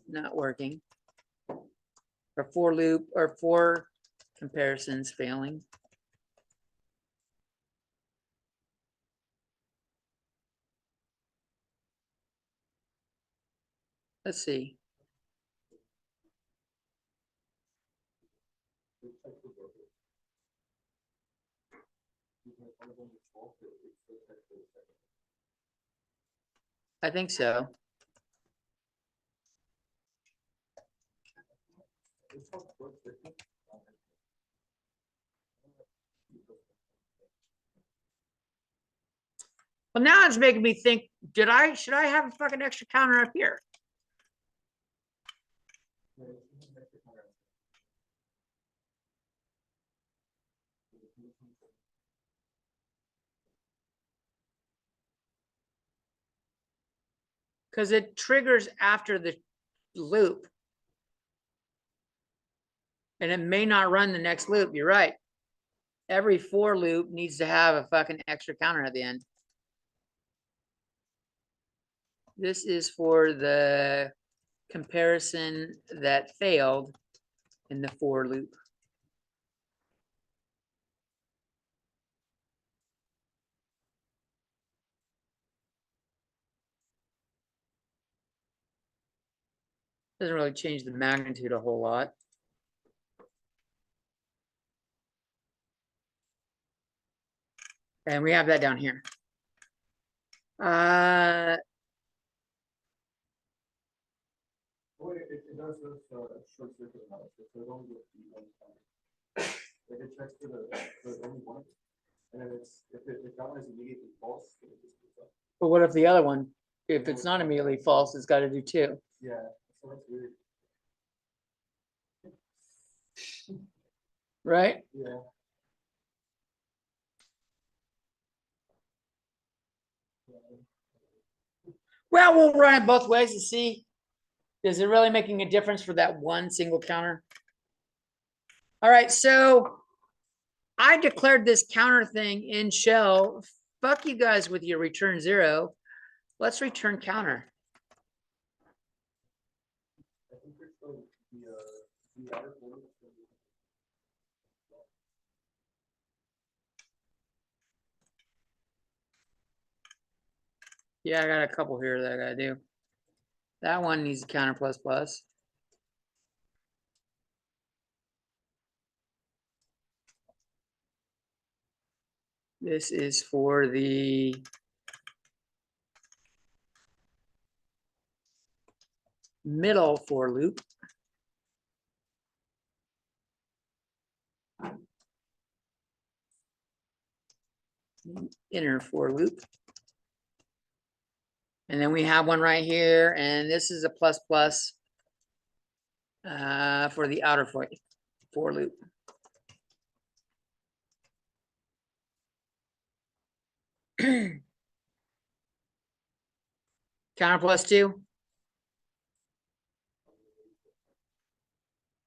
Speaker 1: not working, or four comparisons failing. Let's see. I think so. Well, now it's making me think, should I have a fucking extra counter up here? Because it triggers after the loop. And it may not run the next loop. You're right. Every for loop needs to have a fucking extra counter at the end. This is for the comparison that failed in the for loop. Doesn't really change the magnitude a whole lot. And we have that down here.
Speaker 3: Well, it does this short circuit analysis, so it only goes to one time. Like it checks for the only one, and then if that one is immediately false, then it just goes up.
Speaker 1: But what if the other one, if it's not immediately false, it's got to do two,
Speaker 3: Yeah, so that's weird.
Speaker 1: right?
Speaker 3: Yeah.
Speaker 1: Well, we'll run it both ways to see. Is it really making a difference for that one single counter? All right, so I declared this counter thing in shell. Fuck you guys with your return zero. Let's return counter.
Speaker 3: I think there's the outer border.
Speaker 1: Yeah, I got a couple here that I gotta do. That one needs a counter plus plus. This is for the middle for loop. Inner for loop. And then we have one right here, and this is a plus plus for the outer for loop. Counter plus two.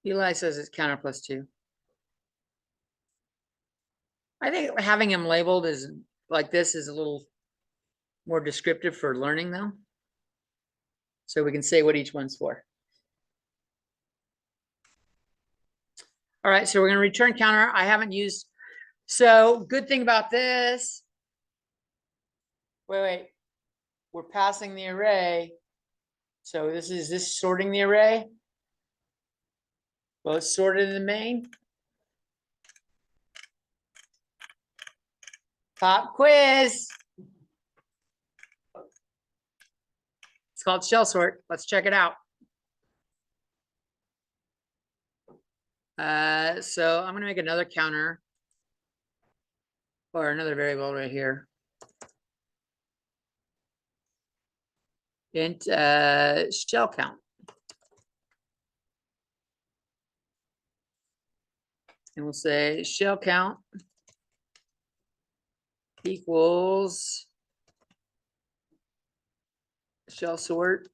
Speaker 1: Eli says it's counter plus two. I think having him labeled is like this is a little more descriptive for learning though. So we can say what each one's for. All right, so we're gonna return counter. I haven't used, so good thing about this. Wait. We're passing the array. So this is sorting the array? Well, it's sorted in the main. Pop quiz. It's called shell sort. Let's check it out. So I'm gonna make another counter or another variable right here. Int shell count. And we'll say shell count equals shell sort,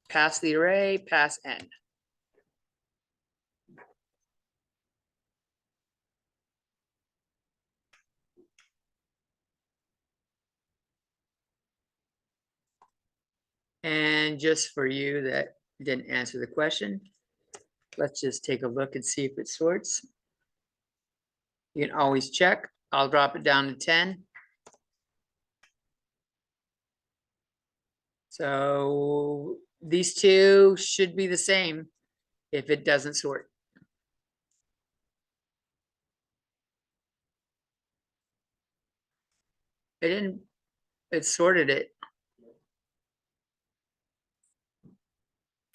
Speaker 1: pass the array, pass n. And just for you that didn't answer the question, let's just take a look and see if it sorts. You can always check. I'll drop it down to 10. So these two should be the same if it doesn't sort. It didn't, it sorted it.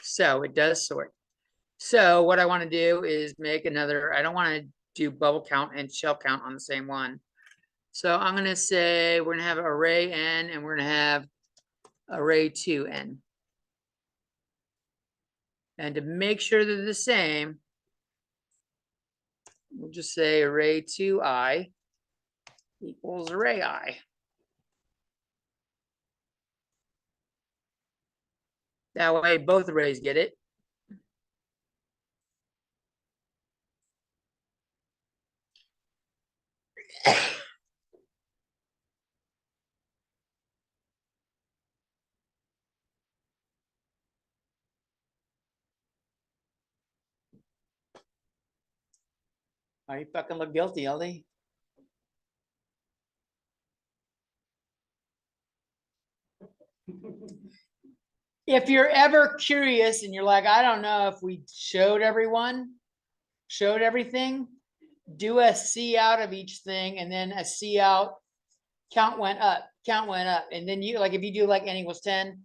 Speaker 1: So it does sort. So what I want to do is make another, I don't want to do bubble count and shell count on the same one. So I'm going to say we're going to have array n and we're going to have array 2n. And to make sure they're the same, we'll just say array 2I equals array I. That way both arrays get it. Oh, you fucking look guilty, LD. If you're ever curious and you're like, I don't know if we showed everything, do a C out of each thing and then a C out, count went up. And then you, like, if you do like n equals 10,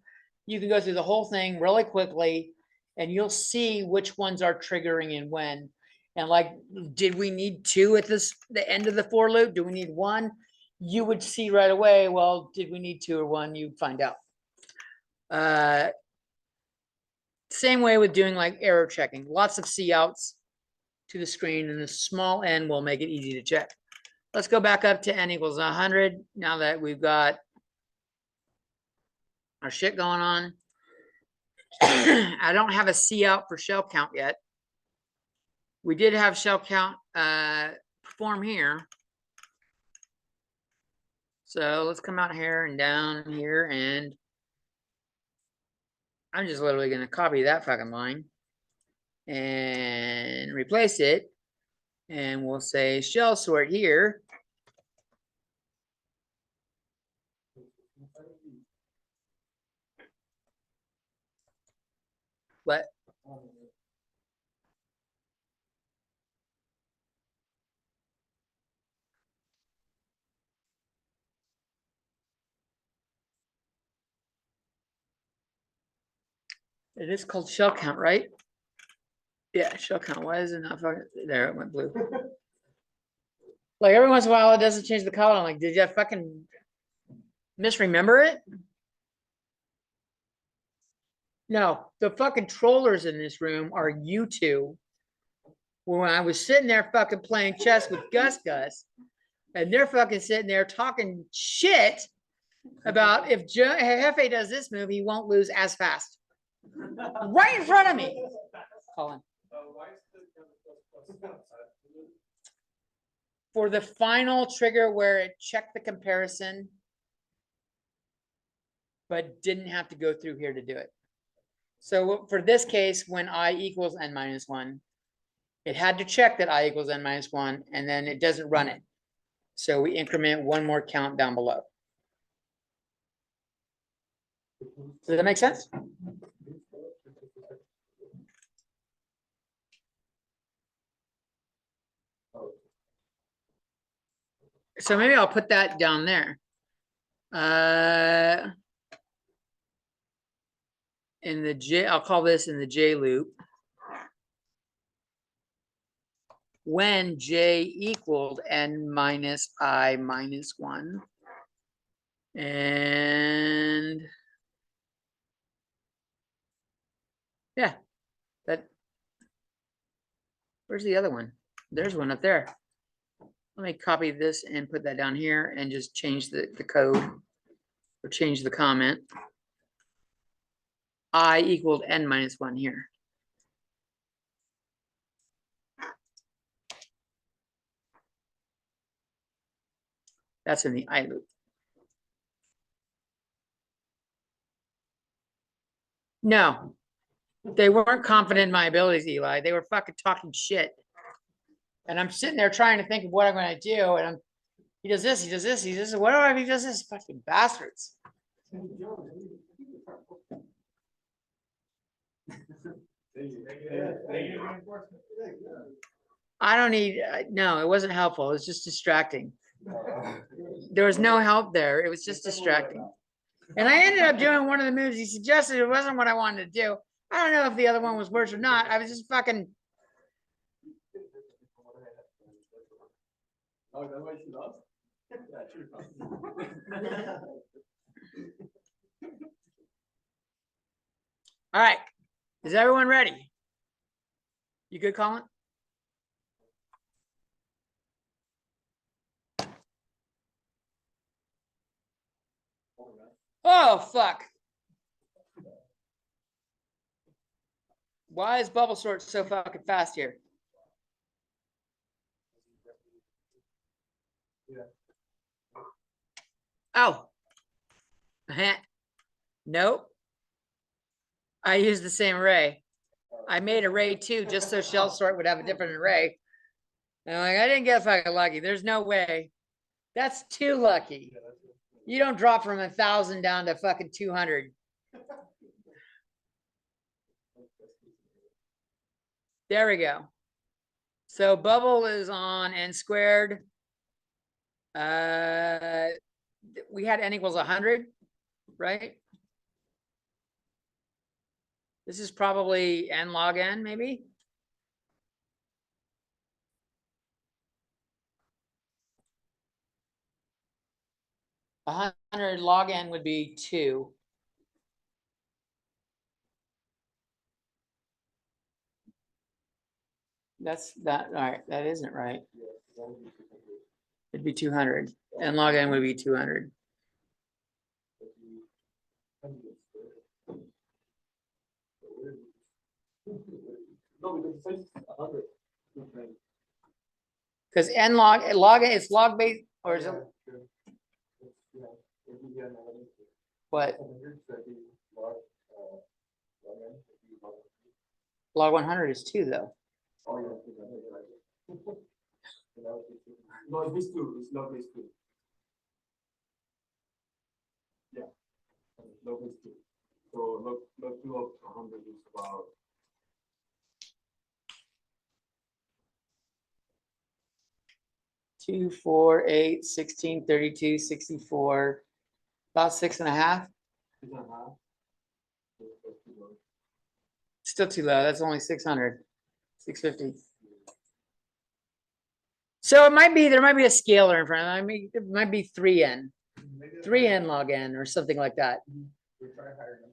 Speaker 1: you can go through the whole thing really quickly and you'll see which ones are triggering and when. And like, did we need 2 at the end of the for loop? Do we need 1? You would see right away, well, did we need 2 or 1? You'd find out. Same way with doing like error checking, lots of C outs to the screen and the small n will make it easy to check. Let's go back up to n equals 100 now that we've got our shit going on. I don't have a C out for shell count yet. We did have shell count perform here. So let's come out here and down here, and I'm just literally going to copy that fucking line and replace it. And we'll say shell sort here. What? It is called shell count, right? Yeah, shell count. Why is it not fucking there? It went blue. Like every once in a while, it doesn't change the color. I'm like, did you fucking misremember it? No, the fucking trollers in this room are you two. When I was sitting there fucking playing chess with Gus, and they're fucking sitting there talking shit about if Hefe does this move, he won't lose as fast. Right in front of me. Colin. For the final trigger where it checked the comparison, but didn't have to go through here to do it. So for this case, when I equals n minus one, it had to check that I equals n minus one, and then it doesn't run it. So we increment one more count down below. Does that make sense? So maybe I'll put that down there. In the J, I'll call this in the J loop. When J equaled n minus I minus one. And yeah, that, where's the other one? There's one up there. Let me copy this and put that down here and just change the code or change the comment. I equaled n minus one here. That's in the I loop. No, they weren't confident in my abilities, Eli. They were fucking talking shit. And I'm sitting there trying to think of what I'm going to do. And he does this, he does this, he does this. What do I mean? He does this? Fucking bastards. I don't need, no, it wasn't helpful. It was just distracting. There was no help there. It was just distracting. And I ended up doing one of the moves he suggested. It wasn't what I wanted to do. I don't know if the other one was worse or not. I was just fucking.
Speaker 3: Oh, that's why she lost? Yeah, true.
Speaker 1: All right. Is everyone ready? You good, Colin? Oh, fuck. Why is bubble sort so fucking fast here?
Speaker 3: Yeah.
Speaker 1: Oh. Nope. I used the same array. I made array 2 just so shell sort would have a different array. And I'm like, I didn't get fucking lucky. There's no way. That's too lucky. You don't drop from 1,000 down to fucking 200. There we go. So bubble is on n squared. We had n equals 100, right? This is probably n log n, maybe. A 100 log n would be 2. That's that. All right, that isn't right. It'd be 200. N log n would be 200.
Speaker 3: No, because it says 100.
Speaker 1: Because n log n, it's log base, or is it what? Log 100 is 2 though.
Speaker 3: No, it's 2. It's log base 2. Yeah. Log base 2. So log 2 of 100 is about
Speaker 1: 2, 4, 8, 16, 32, 64, about 6.5.
Speaker 3: 6.5.
Speaker 1: Still too low. That's only 600, 650. So it might be, there might be a scalar in front of it. I mean, it might be 3n, 3n log n or something like that.
Speaker 3: We try higher numbers.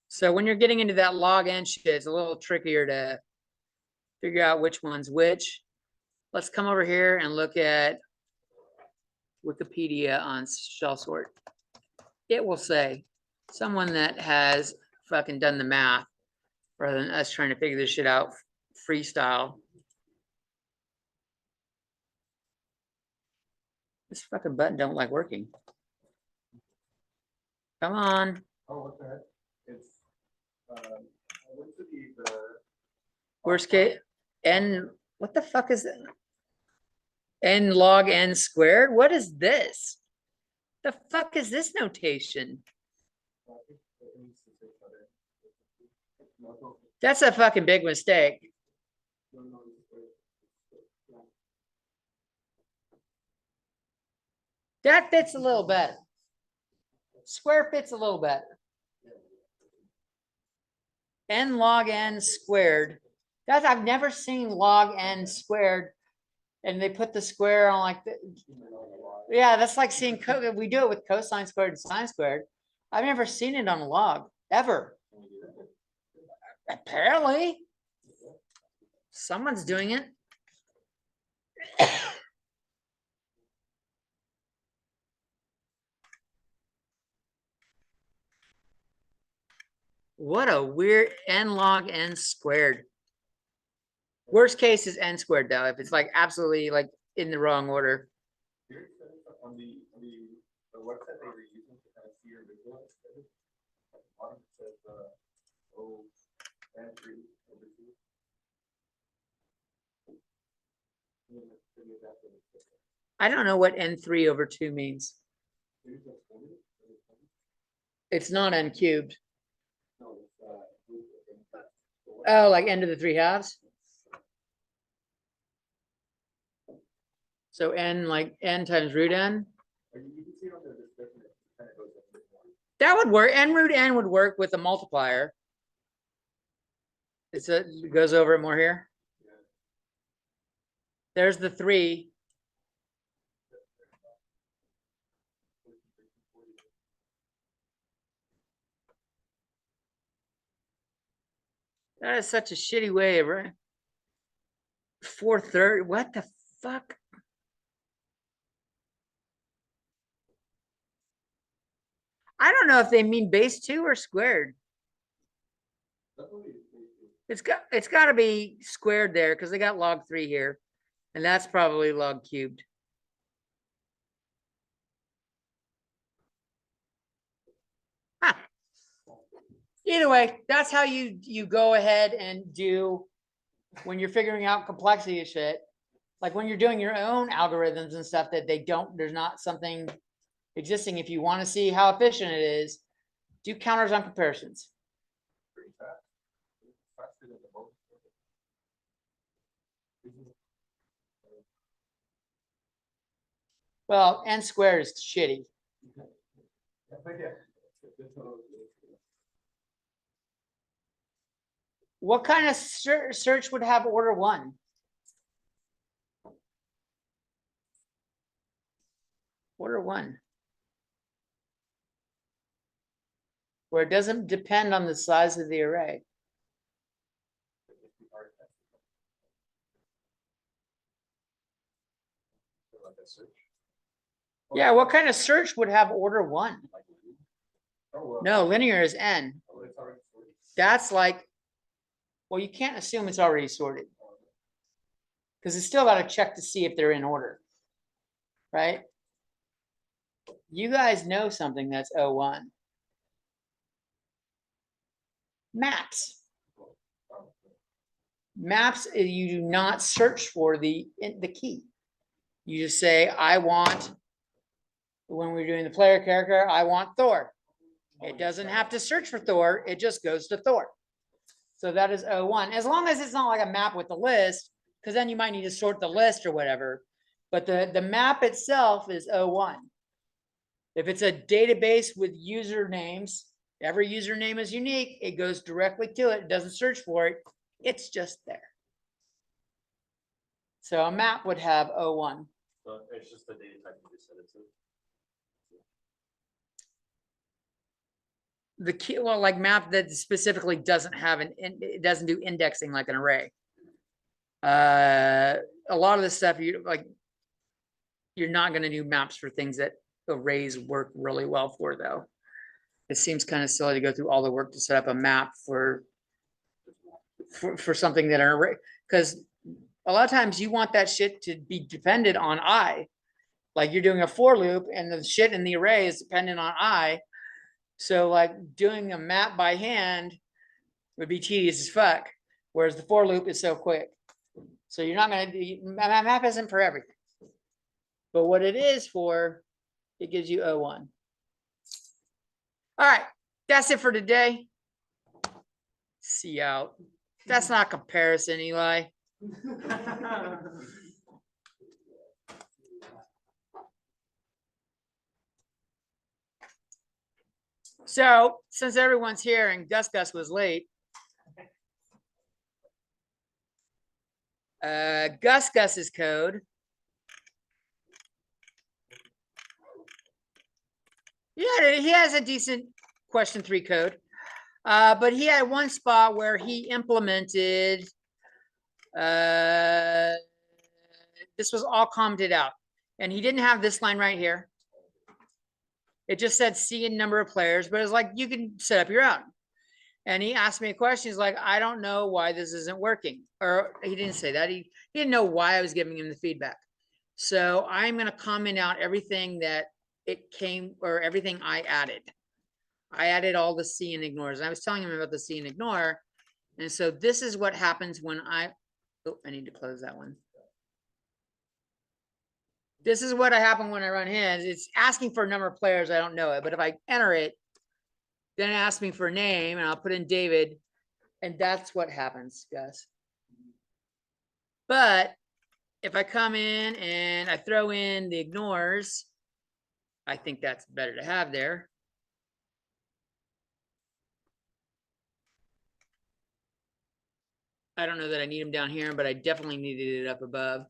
Speaker 1: So when you're getting into that log n shit, it's a little trickier to figure out which one's which. Let's come over here and look at Wikipedia on shell sort. It will say someone that has fucking done the math rather than us trying to figure this shit out freestyle. This fucking button don't like working. Come on.
Speaker 3: Oh, what the heck? It's, I went to the.
Speaker 1: Worst case, n, what the fuck is that? N log n squared? What is this? The fuck is this notation? That's a fucking big mistake. That fits a little better. Square fits a little better. N log n squared. That's, I've never seen log n squared. And they put the square on like the, yeah, that's like seeing we do it with cosine squared and sine squared. I've never seen it on a log ever. Apparently, someone's doing it. What a weird n log n squared. Worst case is n squared though, if it's like absolutely like in the wrong order.
Speaker 3: On the website they were using to kind of see your visual, it says, oh, and 3 over 2.
Speaker 1: I don't know what n3 over 2 means. It's not n cubed. Oh, like n to the 3 halves. So n, like n times root n. That would work. N root n would work with a multiplier. It goes over it more here. There's the 3. That is such a shitty way of 4/3. What the fuck? I don't know if they mean base 2 or squared. It's got to be squared there because they got log 3 here, and that's probably log cubed. Huh. Either way, that's how you go ahead and do when you're figuring out complexity of shit. Like when you're doing your own algorithms and stuff that there's not something existing. If you want to see how efficient it is, do counters on comparisons. Well, n squared is shitty. What kind of search would have order 1? Order 1. Where it doesn't depend on the size of the array. Yeah, what kind of search would have order 1? No, linear is n. That's like, well, you can't assume it's already sorted. Because it's still got to check to see if they're in order. Right? You guys know something that's O1. Maps. Maps, you do not search for the key. You just say, I want, when we're doing the player character, I want Thor. It doesn't have to search for Thor. It just goes to Thor. So that is O1. As long as it's not like a map with the list, because then you might need to sort the list or whatever. But the map itself is O1. If it's a database with usernames, every username is unique. It goes directly to it. It doesn't search for it. It's just there. So a map would have O1.
Speaker 3: So it's just the data type you just set it to.
Speaker 1: The key, well, like map that specifically doesn't have it doesn't do indexing like an array. A lot of the stuff you're not going to do maps for things that arrays work really well for though. it seems kind of silly to go through all the work to set up a map for something that are, because a lot of times you want that shit to be dependent on I. Like you're doing a for loop and the shit in the array is dependent on I. So like doing a map by hand would be tedious as fuck. Whereas the for loop is so quick. So you're not gonna do, map isn't for everything. But what it is for, it gives you O1. All right, that's it for today. See you out. That's not comparison, Eli. So since everyone's here and Gus was late, Gus's code. Yeah, he has a decent question 3 code. But he had one spot where he implemented, this was all commented out. And he didn't have this line right here. It just said C in number of players, but it's like, you can set up your own. And he asked me a question. He's like, I don't know why this isn't working. Or he didn't say that. He didn't know why I was giving him the feedback. So I'm going to comment out everything that it came, or everything I added. I added all the C and ignores. And I was telling him about the C and ignore. And so this is what happens when I need to close that one. This is what happened when I run his. It's asking for a number of players. I don't know it, but if I enter it, then it asks me for a name and I'll put in David. And that's what happens, Gus. But if I come in and I throw in the ignores, I think that's better to have there. I don't know that I need them down here, but I definitely needed it up above.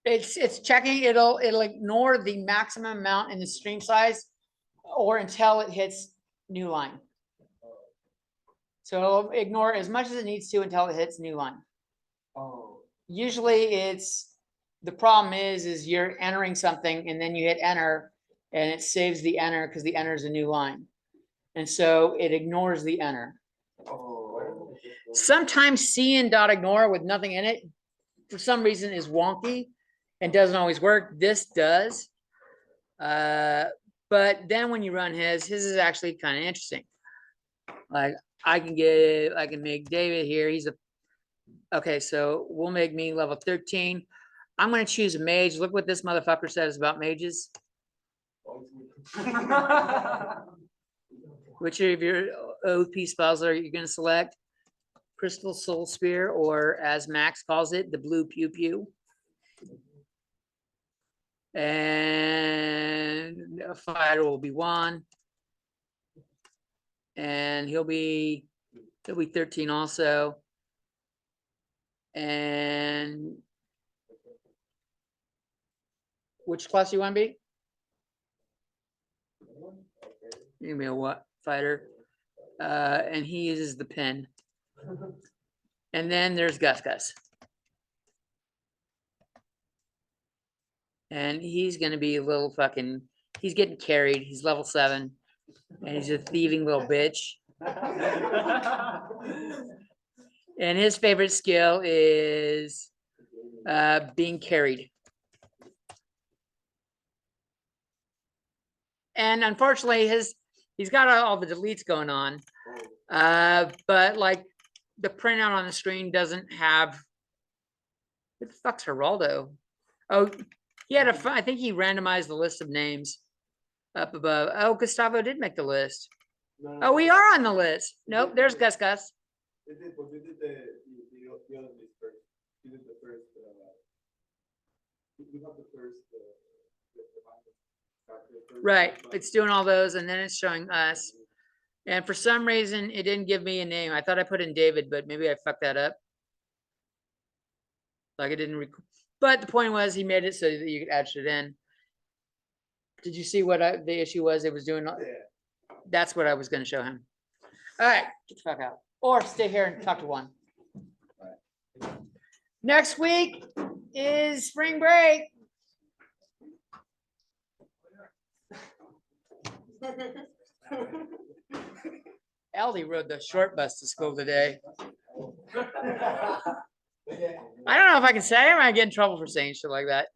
Speaker 1: It's checking, it'll ignore the maximum amount in the stream size or until it hits new line. So it'll ignore as much as it needs to until it hits new line. Usually it's, the problem is you're entering something and then you hit enter and it saves the enter because the enter is a new line. And so it ignores the enter. Sometimes C and dot ignore with nothing in it, for some reason, is wonky and doesn't always work. This does. But then when you run his is actually kind of interesting. Like I can make David here. He's okay, so we'll make me level 13. I'm going to choose a mage. Look what this motherfucker says about mages. Which of your OP spells are you going to select? Crystal Soul Spear, or as Max calls it, the blue pew pew. And a fighter will be 1. And he'll be 13 also. And which class you want to be? Give me a what? Fighter. And he uses the pen. And then there's Gus. And he's going to be a little fucking, he's getting carried. He's level 7. And he's a thieving little bitch. And his favorite skill is being carried. And unfortunately, he's got all the deletes going on. But like the printout on the screen doesn't have, what the fuck's Geraldo? Oh, he had I think he randomized the list of names up above. Oh, Gustavo did make the list. Oh, we are on the list. Nope, there's Gus.
Speaker 3: They did the other list first. You did the first. You have the first.
Speaker 1: Right, it's doing all those, and then it's showing us. And for some reason, it didn't give me a name. I thought I put in David, but maybe I fucked that up. Like it didn't. But the point was, he made it so that you could add shit in. Did you see what the issue was? It was doing. Yeah. That's what I was going to show him. All right, get the fuck out, or stay here and talk to one. Next week is spring break. Aldi rode the short bus to school today. I don't know if I can say, I might get in trouble for saying shit like that.